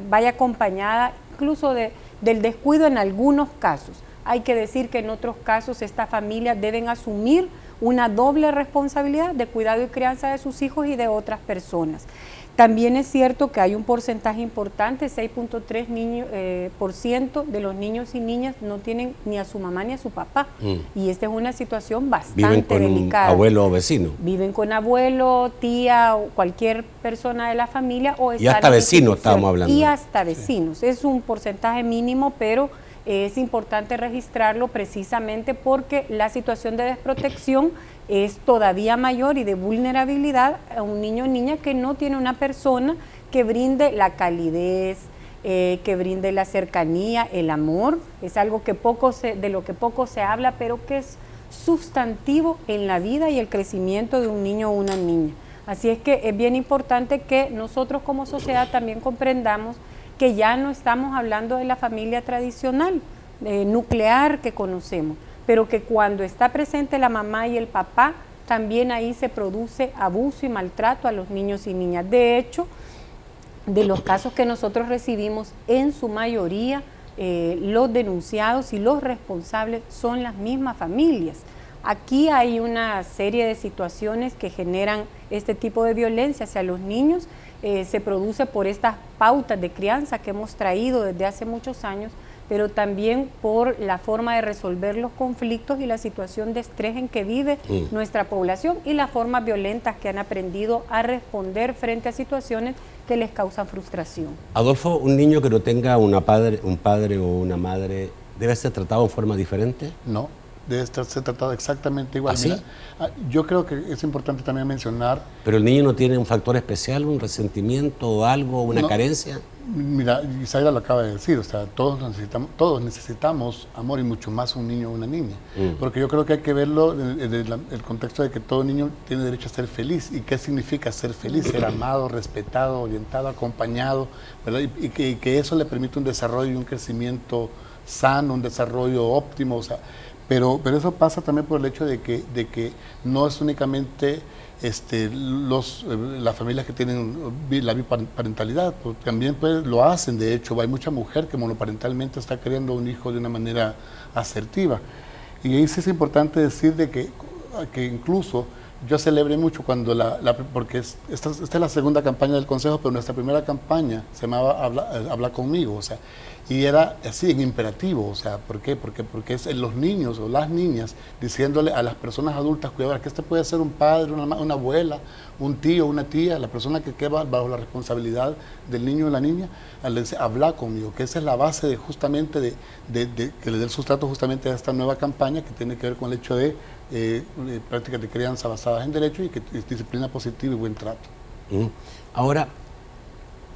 vaya acompañada incluso del descuido en algunos casos. Hay que decir que en otros casos estas familias deben asumir una doble responsabilidad de cuidado y crianza de sus hijos y de otras personas. También es cierto que hay un porcentaje importante, 6.3% de los niños y niñas no tienen ni a su mamá ni a su papá. Y esta es una situación bastante delicada. ¿Viven con un abuelo o vecino? Viven con abuelo, tía o cualquier persona de la familia. Y hasta vecinos estamos hablando. Y hasta vecinos. Sí. Es un porcentaje mínimo, pero es importante registrarlo precisamente porque la situación de desprotección es todavía mayor y de vulnerabilidad a un niño o niña que no tiene una persona que brinde la calidez, que brinde la cercanía, el amor. Es algo que de lo que poco se habla, pero que es sustantivo en la vida y el crecimiento de un niño o una niña. Así es que es bien importante que nosotros como sociedad también comprendamos que ya no estamos hablando de la familia tradicional, nuclear que conocemos, pero que cuando está presente la mamá y el papá, también ahí se produce abuso y maltrato a los niños y niñas. De hecho, de los casos que nosotros recibimos, en su mayoría, los denunciados y los responsables son las mismas familias. Aquí hay una serie de situaciones que generan este tipo de violencia hacia los niños. Se produce por estas pautas de crianza que hemos traído desde hace muchos años, pero también por la forma de resolver los conflictos y la situación de estrés en que vive nuestra población y las formas violentas que han aprendido a responder frente a situaciones que les causan frustración. Adolfo, ¿un niño que no tenga un padre o una madre debe ser tratado de forma diferente? No, debe ser tratado exactamente igual. ¿Así? Mira, yo creo que es importante también mencionar... ¿Pero el niño no tiene un factor especial, un resentimiento o algo, una carencia? Mira, Isaira lo acaba de decir, o sea, todos necesitamos amor y mucho más un niño o una niña. Porque yo creo que hay que verlo en el contexto de que todo niño tiene derecho a ser feliz. ¿Y qué significa ser feliz? Ser amado, respetado, orientado, acompañado, ¿verdad? Y que eso le permite un desarrollo y un crecimiento sano, un desarrollo óptimo, o sea, pero eso pasa también por el hecho de que no es únicamente las familias que tienen la biparentalidad, pues también lo hacen. De hecho, hay mucha mujer que monoparentalmente está criando un hijo de una manera asertiva. Y ahí sí es importante decir de que incluso yo celebré mucho cuando porque esta es la segunda campaña del Consejo, pero nuestra primera campaña se llamaba Habla conmigo, o sea, y era así en imperativo, o sea, ¿por qué? Porque es los niños o las niñas diciéndole a las personas adultas cuidadoras que puede ser un padre, una abuela, un tío, una tía, la persona que queda bajo la responsabilidad del niño o la niña, al decir, habla conmigo, que esa es la base justamente de que le dé el sustrato justamente a esta nueva campaña que tiene que ver con el hecho de prácticas de crianza basadas en derecho y que disciplina positiva y buen trato. Ahora,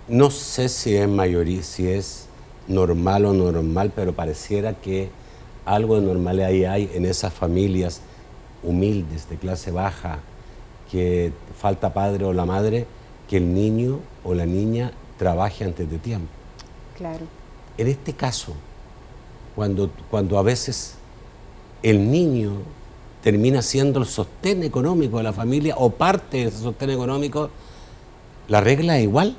no sé si es normal o normal, pero pareciera que algo de normal ahí hay en esas familias humildes, de clase baja, que falta padre o la madre, que el niño o la niña trabaje antes de tiempo. Claro. En este caso, cuando a veces el niño termina siendo el sostén económico de la familia o parte de ese sostén económico, ¿la regla es igual?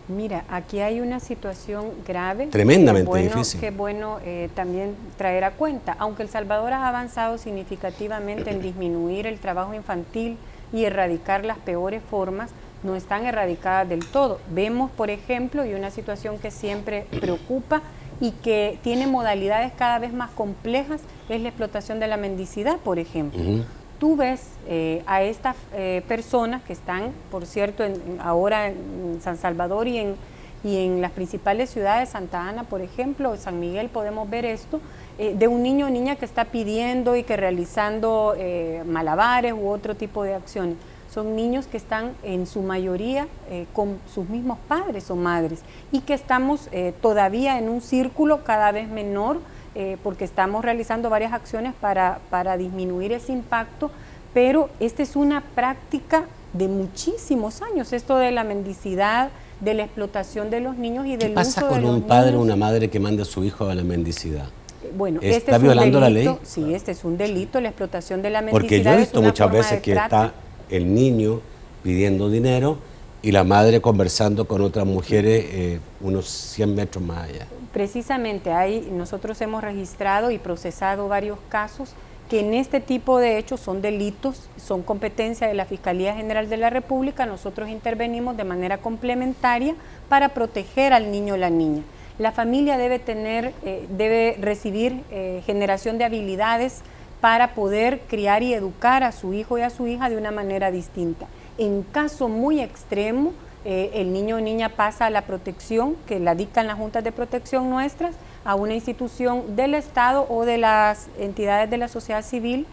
Mira, aquí hay una situación grave. Tremendamente difícil. Que es bueno también traer a cuenta. Aunque El Salvador ha avanzado significativamente en disminuir el trabajo infantil y erradicar las peores formas, no están erradicadas del todo. Vemos, por ejemplo, y una situación que siempre preocupa, y que tiene modalidades cada vez más complejas es la explotación de la mendicidad, por ejemplo. Tú ves a estas personas que están, por cierto, ahora en San Salvador y en las principales ciudades, Santa Ana, por ejemplo, San Miguel, podemos ver esto, de un niño o niña que está pidiendo y que realizando malabares u otro tipo de acciones. Son niños que están en su mayoría con sus mismos padres o madres y que estamos todavía en un círculo cada vez menor porque estamos realizando varias acciones para disminuir ese impacto, pero esta es una práctica de muchísimos años, esto de la mendicidad, de la explotación de los niños y del uso de los niños. ¿Qué pasa con un padre o una madre que manda a su hijo a la mendicidad? Bueno, ¿Está violando la ley? Sí, este es un delito, la explotación de la mendicidad. Porque yo he visto muchas veces que está el niño pidiendo dinero y la madre conversando con otras mujeres unos 100 metros más allá. Precisamente, nosotros hemos registrado y procesado varios casos que en este tipo de hechos son delitos, son competencia de la Fiscalía General de la República. Nosotros intervenimos de manera complementaria para proteger al niño o la niña. La familia debe recibir generación de habilidades para poder criar y educar a su hijo y a su hija de una manera distinta. En caso muy extremo, el niño o niña pasa a la protección que la dictan las juntas de protección nuestras, a una institución del Estado o de las entidades de la sociedad civil,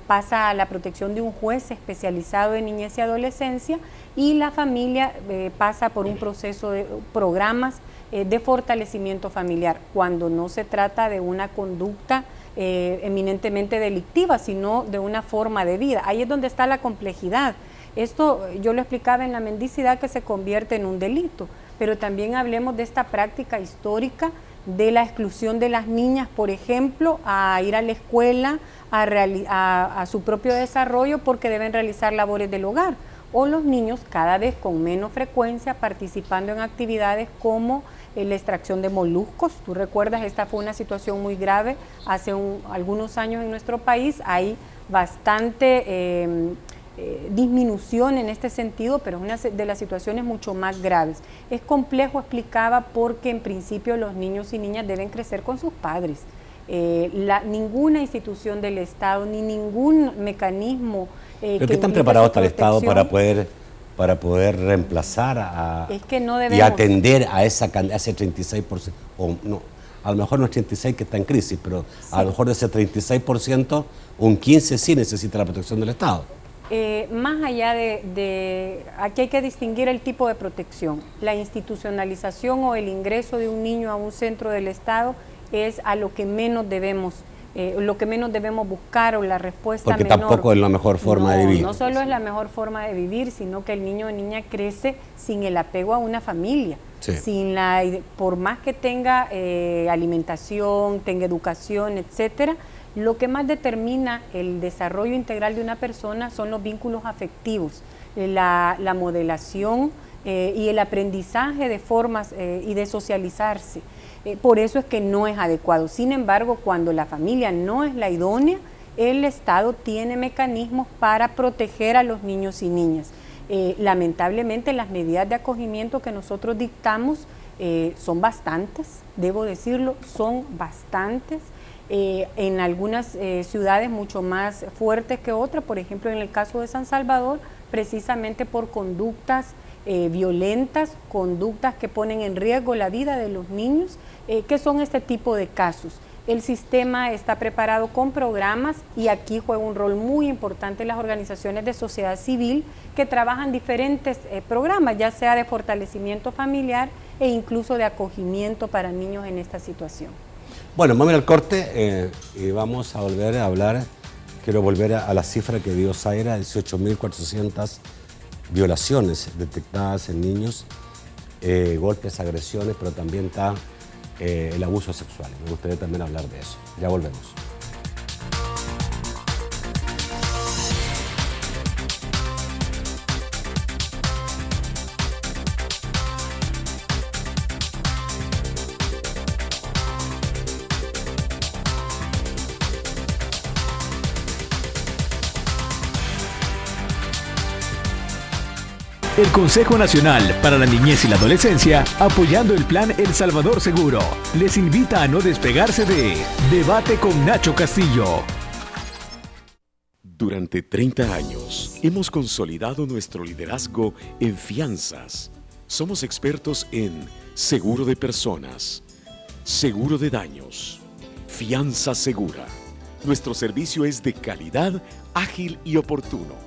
pasa a la protección de un juez especializado en niñez y adolescencia, y la familia pasa por un proceso de programas de fortalecimiento familiar, cuando no se trata de una conducta eminentemente delictiva, sino de una forma de vida. Ahí es donde está la complejidad. Esto yo lo explicaba en la mendicidad, que se convierte en un delito, pero también hablemos de esta práctica histórica de la exclusión de las niñas, por ejemplo, a ir a la escuela, a su propio desarrollo porque deben realizar labores del hogar, o los niños cada vez con menos frecuencia participando en actividades como la extracción de moluscos. Tú recuerdas, esta fue una situación muy grave hace algunos años en nuestro país. Hay bastante disminución en este sentido, pero es una de las situaciones mucho más graves. Es complejo, explicaba, porque en principio los niños y niñas deben crecer con sus padres. Ninguna institución del Estado ni ningún mecanismo ¿Pero qué tan preparado está el Estado para poder reemplazar y atender a ese 36%? O no, a lo mejor no es 36% que está en crisis, pero sí, a lo mejor de ese 36%, un 15% sí necesita la protección del Estado. Más allá aquí hay que distinguir el tipo de protección. La institucionalización o el ingreso de un niño a un centro del Estado es a lo que menos debemos buscar, o la respuesta porque menor. Tampoco es la mejor forma de vivir. No solo es la mejor forma de vivir, sino que el niño o niña crece sin el apego a una familia. Sí. Por más que tenga alimentación, tenga educación, etcétera, lo que más determina el desarrollo integral de una persona son los vínculos afectivos, la modelación y el aprendizaje de formas y de socializarse. Por eso es que no es adecuado. Sin embargo, cuando la familia no es la idónea, el Estado tiene mecanismos para proteger a los niños y niñas. Lamentablemente, las medidas de acogimiento que nosotros dictamos son bastantes, debo decirlo, son bastantes. En algunas ciudades mucho más fuertes que otras, por ejemplo en el caso de San Salvador, precisamente por conductas violentas, conductas que ponen en riesgo la vida de los niños, que son este tipo de casos. El sistema está preparado con programas, y aquí juega un rol muy importante las organizaciones de sociedad civil que trabajan diferentes programas, ya sea de fortalecimiento familiar e incluso de acogimiento para niños en esta situación. Bueno, vamos al corte y vamos a volver a hablar. Quiero volver a la cifra que dio Zaira, 18.400 violaciones detectadas en niños, golpes, agresiones, pero también está el abuso sexual. Me gustaría también hablar de eso. Ya volvemos. El Consejo Nacional para la Niñez y la Adolescencia, apoyando el plan El Salvador Seguro, les invita a no despegarse de Debate con Nacho Castillo. Durante 30 años hemos consolidado nuestro liderazgo en fianzas. Somos expertos en seguro de personas, seguro de daños, fianza segura. Nuestro servicio es de calidad, ágil y oportuno.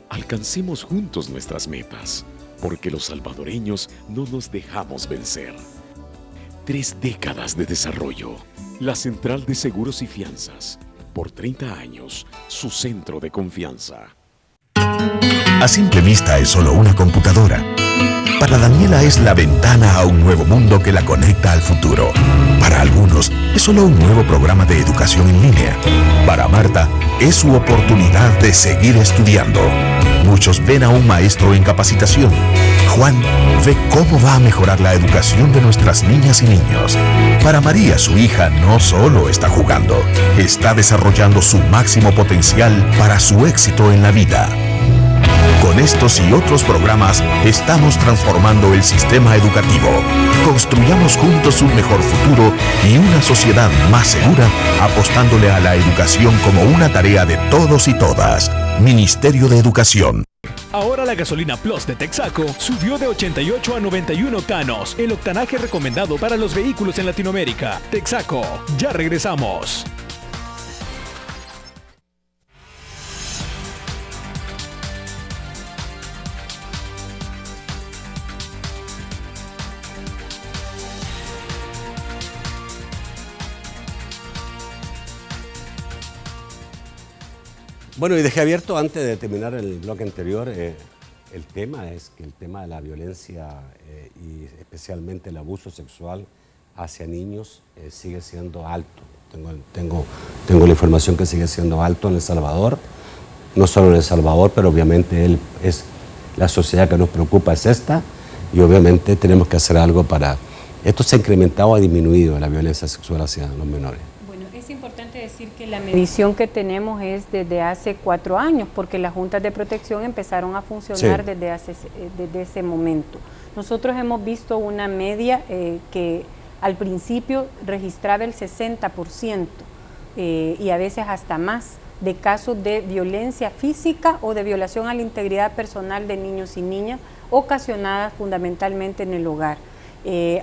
Alcancemos juntos nuestras metas, porque los salvadoreños no nos dejamos vencer. 3 décadas de desarrollo. La Central de Seguros y Fianzas. Por 30 años, su centro de confianza. A simple vista es solo una computadora. Para Daniela es la ventana a un nuevo mundo que la conecta al futuro. Para algunos es solo un nuevo programa de educación en línea. Para Marta es su oportunidad de seguir estudiando. Muchos ven a un maestro en capacitación. Juan ve cómo va a mejorar la educación de nuestras niñas y niños. Para María, su hija no solo está jugando, está desarrollando su máximo potencial para su éxito en la vida. Con estos y otros programas estamos transformando el sistema educativo. Construyamos juntos un mejor futuro y una sociedad más segura, apostándole a la educación como una tarea de todos y todas. Ministerio de Educación. Ahora la gasolina Plus de Texaco subió de 88 a 91 octanos, el octanaje recomendado para los vehículos en Latinoamérica. Texaco, ya regresamos. Bueno, y dejé abierto antes de terminar el bloque anterior, el tema es que el tema de la violencia y especialmente el abuso sexual hacia niños sigue siendo alto. Tengo la información que sigue siendo alto en El Salvador, no solo en El Salvador, pero obviamente es la sociedad que nos preocupa es esta y obviamente tenemos que hacer algo para... Esto se ha incrementado o ha disminuido la violencia sexual hacia los menores. Es importante decir que la medición que tenemos es desde hace 4 años, porque las juntas de protección empezaron a funcionar desde ese momento. Nosotros hemos visto una media que al principio registraba el 60% y a veces hasta más de casos de violencia física o de violación a la integridad personal de niños y niñas ocasionadas fundamentalmente en el hogar.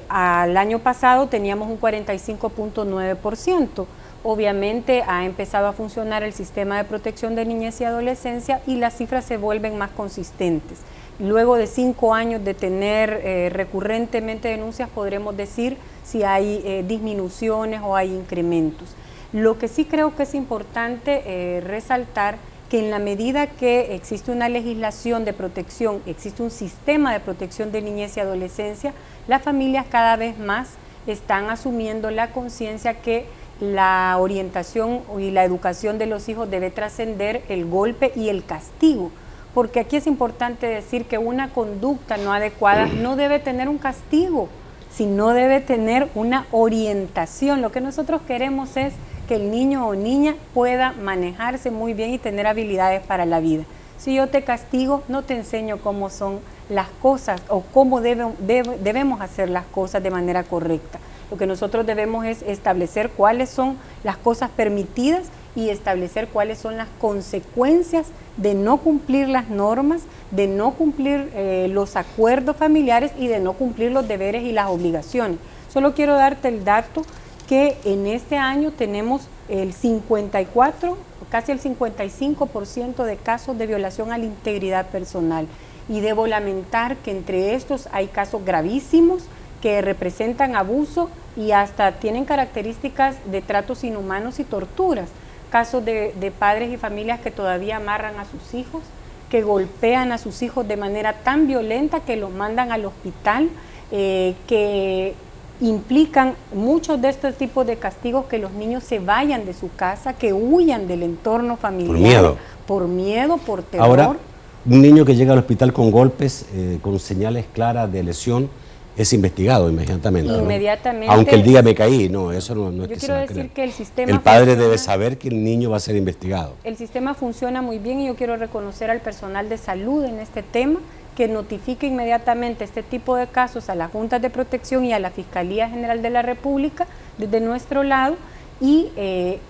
Al año pasado teníamos un 45.9%. Obviamente ha empezado a funcionar el sistema de protección de niñez y adolescencia y las cifras se vuelven más consistentes. Luego de 5 años de tener recurrentemente denuncias, podremos decir si hay disminuciones o hay incrementos. Lo que sí creo que es importante resaltar que en la medida que existe una legislación de protección, existe un sistema de protección de niñez y adolescencia, las familias cada vez más están asumiendo la conciencia que la orientación y la educación de los hijos debe trascender el golpe y el castigo, porque aquí es importante decir que una conducta no adecuada no debe tener un castigo, sino debe tener una orientación. Lo que nosotros queremos es que el niño o niña pueda manejarse muy bien y tener habilidades para la vida. Si yo te castigo, no te enseño cómo son las cosas o cómo debemos hacer las cosas de manera correcta. Lo que nosotros debemos es establecer cuáles son las cosas permitidas y establecer cuáles son las consecuencias de no cumplir las normas, de no cumplir los acuerdos familiares y de no cumplir los deberes y las obligaciones. Solo quiero darte el dato que en este año tenemos el 54, casi el 55% de casos de violación a la integridad personal. Y debo lamentar que entre estos hay casos gravísimos que representan abuso y hasta tienen características de tratos inhumanos y torturas. Casos de padres y familias que todavía amarran a sus hijos, que golpean a sus hijos de manera tan violenta que los mandan al hospital, que implican muchos de estos tipos de castigos que los niños se vayan de su casa, que huyan del entorno familiar. Por miedo, por terror. Ahora, un niño que llega al hospital con golpes, con señales claras de lesión, es investigado inmediatamente. Inmediatamente. ¿No? Aunque él diga me caí, no, eso no es Yo que quiero se decir crea. que el sistema El padre funciona, debe saber que el niño va a ser investigado. El sistema funciona muy bien y yo quiero reconocer al personal de salud en este tema, que notifique inmediatamente este tipo de casos a las juntas de protección y a la Fiscalía General de la República desde nuestro lado. Y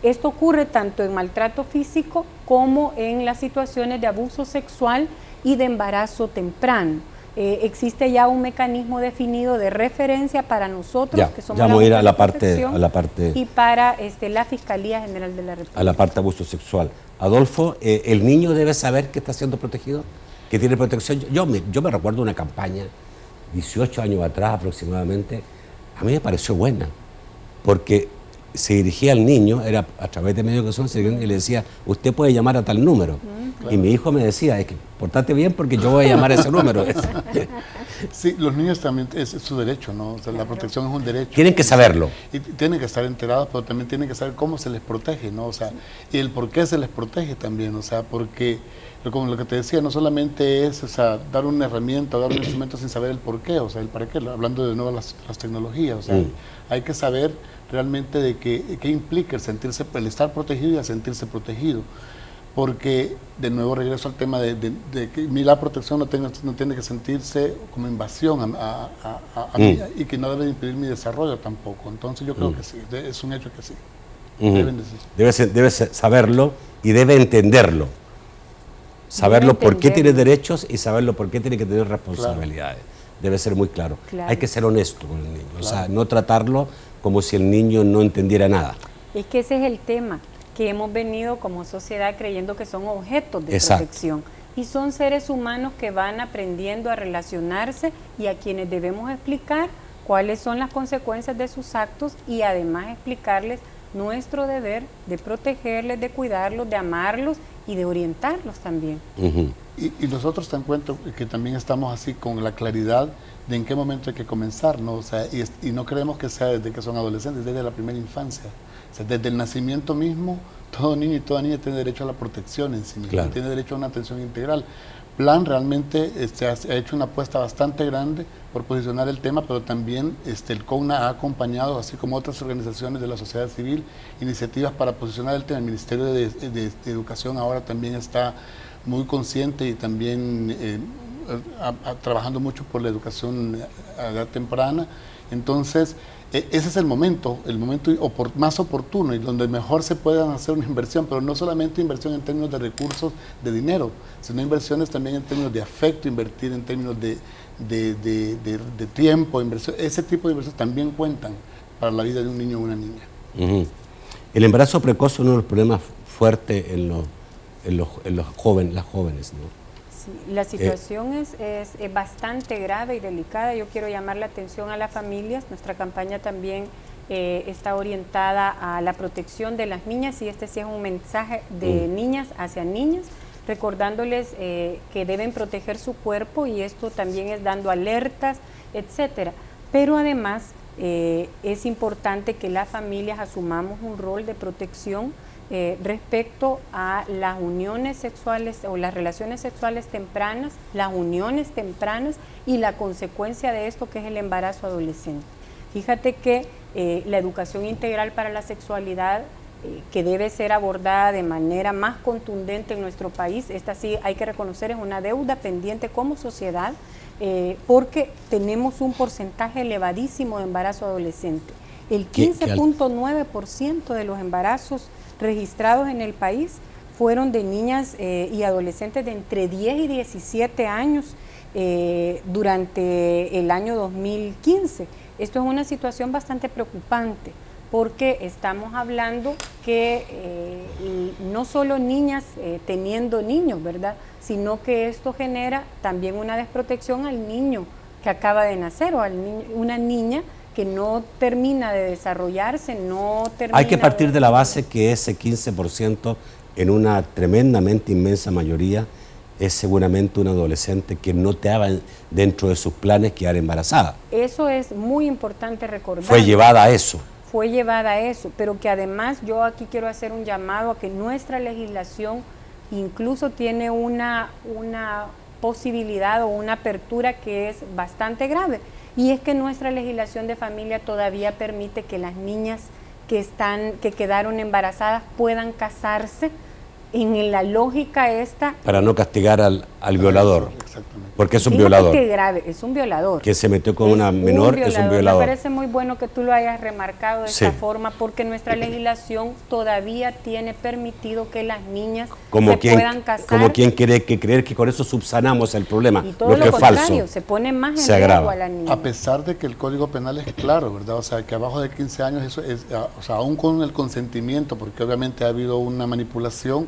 esto ocurre tanto en maltrato físico como en las situaciones de abuso sexual y de embarazo temprano. Existe ya un mecanismo definido de referencia para nosotros, que somos ya vamos a ir a la protección, parte y para la Fiscalía General de la República. A la parte de abuso sexual. Adolfo, ¿el niño debe saber que está siendo protegido? ¿Que tiene protección? Yo me recuerdo una campaña, 18 años atrás aproximadamente, a mí me pareció buena, porque se dirigía al niño, era a través de medios de comunicación, y le decía, usted puede llamar a tal número. Claro. Y mi hijo me decía, es que portate bien porque yo voy a llamar a ese número. Sí, los niños también, es su derecho, ¿no? O sea, la protección es un derecho. Tienen que saberlo. Y tienen que estar enterados, pero también tienen que saber cómo se les protege, ¿no? O sea, y el por qué se les protege también, o sea, porque, como lo que te decía, no solamente es, o sea, dar una herramienta, dar un instrumento sin saber el por qué, o sea, el para qué, hablando de nuevo de las tecnologías, o sea, hay que saber realmente de qué implica el estar protegido y el sentirse protegido. Porque, de nuevo regreso al tema de que la protección no tiene que sentirse como invasión a mí, y que no debe impedir mi desarrollo tampoco. Entonces yo creo que sí, es un hecho que sí. Debe saberlo y debe entenderlo. Saberlo por qué tiene derechos y saberlo por qué tiene que tener responsabilidades. Claro. Debe ser muy claro. Hay que ser honesto con el niño, o sea, no tratarlo como si el niño no entendiera nada. Es que ese es el tema, que hemos venido como sociedad creyendo que son objetos de protección. Y son seres humanos que van aprendiendo a relacionarse y a quienes debemos explicar cuáles son las consecuencias de sus actos y además explicarles nuestro deber de protegerles, de cuidarlos, de amarlos y de orientarlos también. Y nosotros te encuentro que también estamos así con la claridad de en qué momento hay que comenzar, ¿no? O sea, y no creemos que sea desde que son adolescentes, desde la primera infancia. O sea, desde el nacimiento mismo, todo niño y toda niña tiene derecho a la protección en sí mismo, tiene derecho a una atención integral. Plan realmente ha hecho una apuesta bastante grande por posicionar el tema, pero también el CONA ha acompañado, así como otras organizaciones de la sociedad civil, iniciativas para posicionar el tema. El Ministerio de Educación ahora también está muy consciente y también trabajando mucho por la educación a edad temprana. Entonces, ese es el momento más oportuno y donde mejor se puedan hacer una inversión, pero no solamente inversión en términos de recursos, de dinero, sino inversiones también en términos de afecto, invertir en términos de tiempo, inversión. Ese tipo de inversiones también cuentan para la vida de un niño o una niña. El embarazo precoz es uno de los problemas fuertes en los jóvenes, las jóvenes, ¿no? Sí, la situación es bastante grave y delicada. Yo quiero llamar la atención a las familias. Nuestra campaña también está orientada a la protección de las niñas y este sí es un mensaje de niñas hacia niñas, recordándoles que deben proteger su cuerpo y esto también es dando alertas, etcétera. Pero además es importante que las familias asumamos un rol de protección respecto a las uniones sexuales o las relaciones sexuales tempranas, las uniones tempranas y la consecuencia de esto que es el embarazo adolescente. Fíjate que la educación integral para la sexualidad que debe ser abordada de manera más contundente en nuestro país, esta sí hay que reconocer es una deuda pendiente como sociedad porque tenemos un porcentaje elevadísimo de embarazo adolescente. El 15.9% de los embarazos registrados en el país fueron de niñas y adolescentes de entre 10 y 17 años durante el año 2015. Esto es una situación bastante preocupante porque estamos hablando que no solo niñas teniendo niños, ¿verdad? Sino que esto genera también una desprotección al niño que acaba de nacer o a una niña que no termina de desarrollarse, no termina... Hay que partir de la base que ese 15% en una tremendamente inmensa mayoría es seguramente un adolescente que no estaba dentro de sus planes quedar embarazada. Eso es muy importante recordar. Fue llevada a eso. Fue llevada a eso, pero que además yo aquí quiero hacer un llamado a que nuestra legislación incluso tiene una posibilidad o una apertura que es bastante grave. y es que nuestra legislación de familia todavía permite que las niñas que quedaron embarazadas puedan casarse en la lógica esta. Para no castigar al violador. Exactamente. Porque es un Fíjate violador. qué grave, es un violador. Que se metió con una menor, es un violador. Me parece muy bueno que tú lo hayas remarcado de esta forma, porque nuestra legislación todavía tiene permitido que las niñas puedan casar. Como quien quiere creer que con eso subsanamos el problema. Y todo lo contrario, se pone más en riesgo a la niña. A pesar de que el Código Penal es claro, ¿verdad? O sea, que abajo de 15 años, eso es, o sea, aún con el consentimiento, porque obviamente ha habido una manipulación,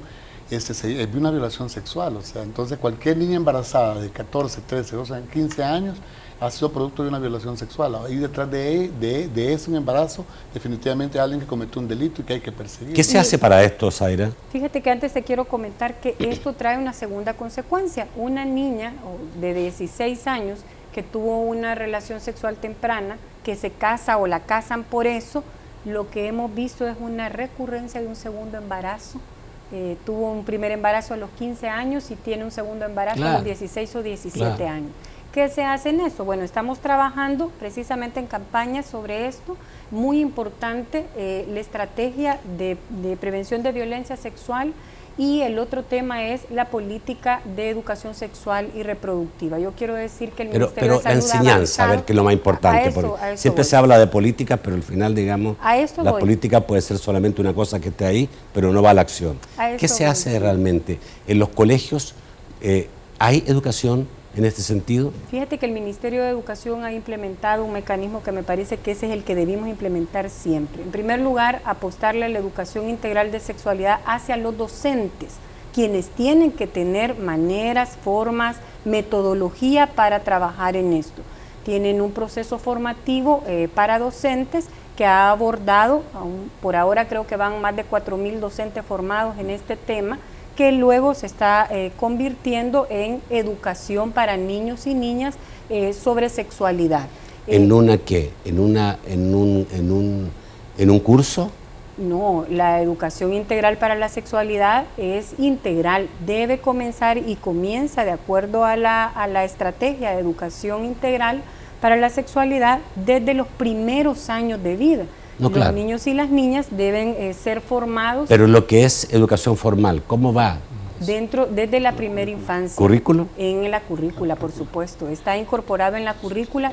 es una violación sexual. O sea, entonces cualquier niña embarazada de 14, 13, 12, 15 años ha sido producto de una violación sexual. Ahí detrás de ese embarazo, definitivamente hay alguien que cometió un delito y que hay que perseguir. ¿Qué se hace para esto, Zaira? Fíjate que antes te quiero comentar que esto trae una segunda consecuencia. Una niña de 16 años que tuvo una relación sexual temprana, que se casa o la casan por eso, lo que hemos visto es una recurrencia de un segundo embarazo. Tuvo un primer embarazo a los 15 años y tiene un segundo embarazo a los 16 o 17 años. ¿Qué se hace en eso? Bueno, estamos trabajando precisamente en campañas sobre esto. Muy importante la estrategia de prevención de violencia sexual, y el otro tema es la política de educación sexual y reproductiva. Yo quiero decir que el Ministerio de Salud la enseñanza, a ver, que es lo más importante, porque siempre se habla de política, pero al final, digamos, la política puede ser solamente una cosa que esté ahí, pero no va a la acción. ¿Qué se hace realmente? ¿En los colegios hay educación en este sentido? Fíjate que el Ministerio de Educación ha implementado un mecanismo que me parece que ese es el que debimos implementar siempre. En primer lugar, apostarle a la educación integral de sexualidad hacia los docentes, quienes tienen que tener maneras, formas, metodología para trabajar en esto. Tienen un proceso formativo para docentes que ha abordado, por ahora creo que van más de 4.000 docentes formados en este tema, que luego se está convirtiendo en educación para niños y niñas sobre sexualidad. ¿En una qué? ¿En un curso? No, la educación integral para la sexualidad es integral, debe comenzar y comienza de acuerdo a la estrategia de educación integral para la sexualidad desde los primeros años de vida. No, claro. Los niños y las niñas deben ser formados. Pero lo que es educación formal, ¿cómo va? Desde la primera infancia. ¿Currículo? En la currícula, por supuesto. Está incorporado en la currícula.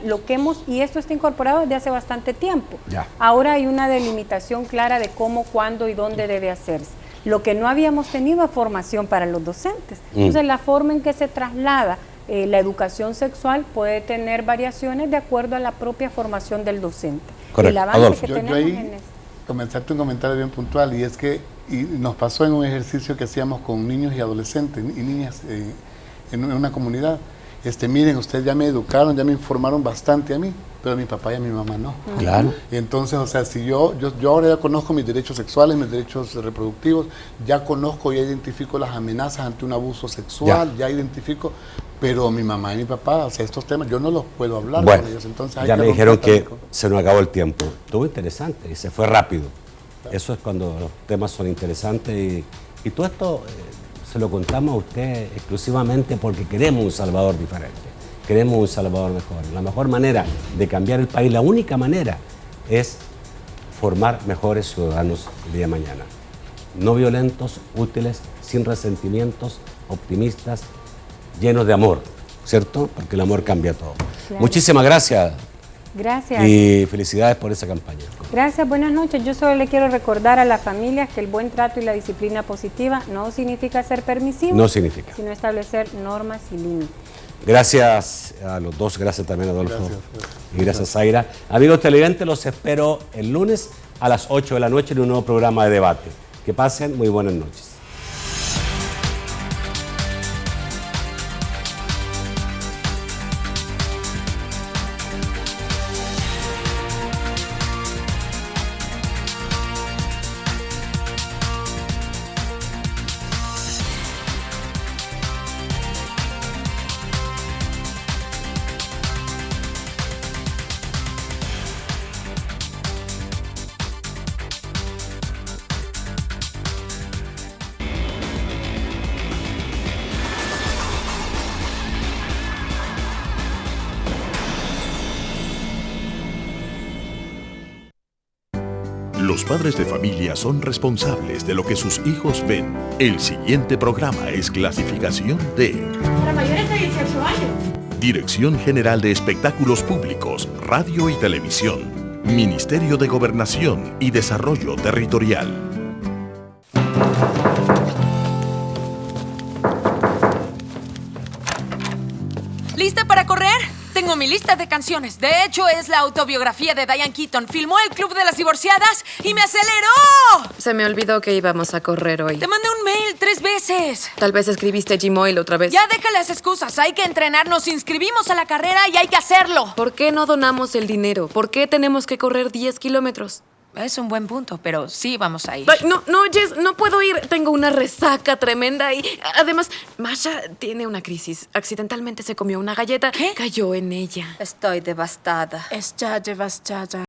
Y esto está incorporado desde hace bastante tiempo. Ya. Ahora hay una delimitación clara de cómo, cuándo y dónde debe hacerse. Lo que no habíamos tenido es formación para los docentes. Entonces, la forma en que se traslada la educación sexual puede tener variaciones de acuerdo a la propia formación del docente. Correcto. El avance Adolfo. que tenemos en esto. Comenzarte un comentario bien puntual, y es que nos pasó en un ejercicio que hacíamos con niños y adolescentes y niñas en una comunidad. Miren, ustedes ya me educaron, ya me informaron bastante a mí, pero a mi papá y a mi mamá no. Claro. Y entonces, o sea, si yo ahora ya conozco mis derechos sexuales, mis derechos reproductivos, ya conozco, ya identifico las amenazas ante un abuso sexual, ya identifico, pero mi mamá y mi papá, o sea, estos temas yo no los puedo hablar con ellos. Entonces hay ya me que dijeron que se nos acabó el tiempo. Estuvo interesante y se fue rápido. Eso es cuando los temas son interesantes y todo esto se lo contamos a usted exclusivamente porque queremos un Salvador diferente, queremos un Salvador mejor. La mejor manera de cambiar el país, la única manera, es formar mejores ciudadanos el día de mañana. No violentos, útiles, sin resentimientos, optimistas, llenos de amor, ¿cierto? Porque el amor cambia todo. Claro. Muchísimas gracias. Gracias. Y felicidades por esa campaña. Gracias, buenas noches. Yo solo le quiero recordar a las familias que el buen trato y la disciplina positiva no significa ser permisivo. No significa. Sino establecer normas y límites. Gracias a los dos, gracias también a Adolfo. Gracias. Y gracias, Zaira. Amigos televidentes, los espero el lunes a las 8 de la noche en un nuevo programa de debate. Que pasen muy buenas noches. Los padres de familia son responsables de lo que sus hijos ven. El siguiente programa es clasificación D. Para mayores de 18 años. Dirección General de Espectáculos Públicos, Radio y Televisión. Ministerio de Gobernación y Desarrollo Territorial. ¿Lista para correr? Tengo mi lista de canciones. De hecho, es la autobiografía de Diane Keaton. Filmó el Club de las Divorciadas y me aceleró. Se me olvidó que íbamos a correr hoy. Te mandé un mail 3 veces. Tal vez escribiste Gmail otra vez. Ya deja las excusas. Hay que entrenar. Nos inscribimos a la carrera y hay que hacerlo. ¿Por qué no donamos el dinero? ¿Por qué tenemos que correr 10 kilómetros? Es un buen punto, pero sí vamos a ir. No, Jess, no puedo ir. Tengo una resaca tremenda y además Masha tiene una crisis. Accidentalmente se comió una galleta. ¿Qué? Cayó en ella. Estoy devastada. Está devastada.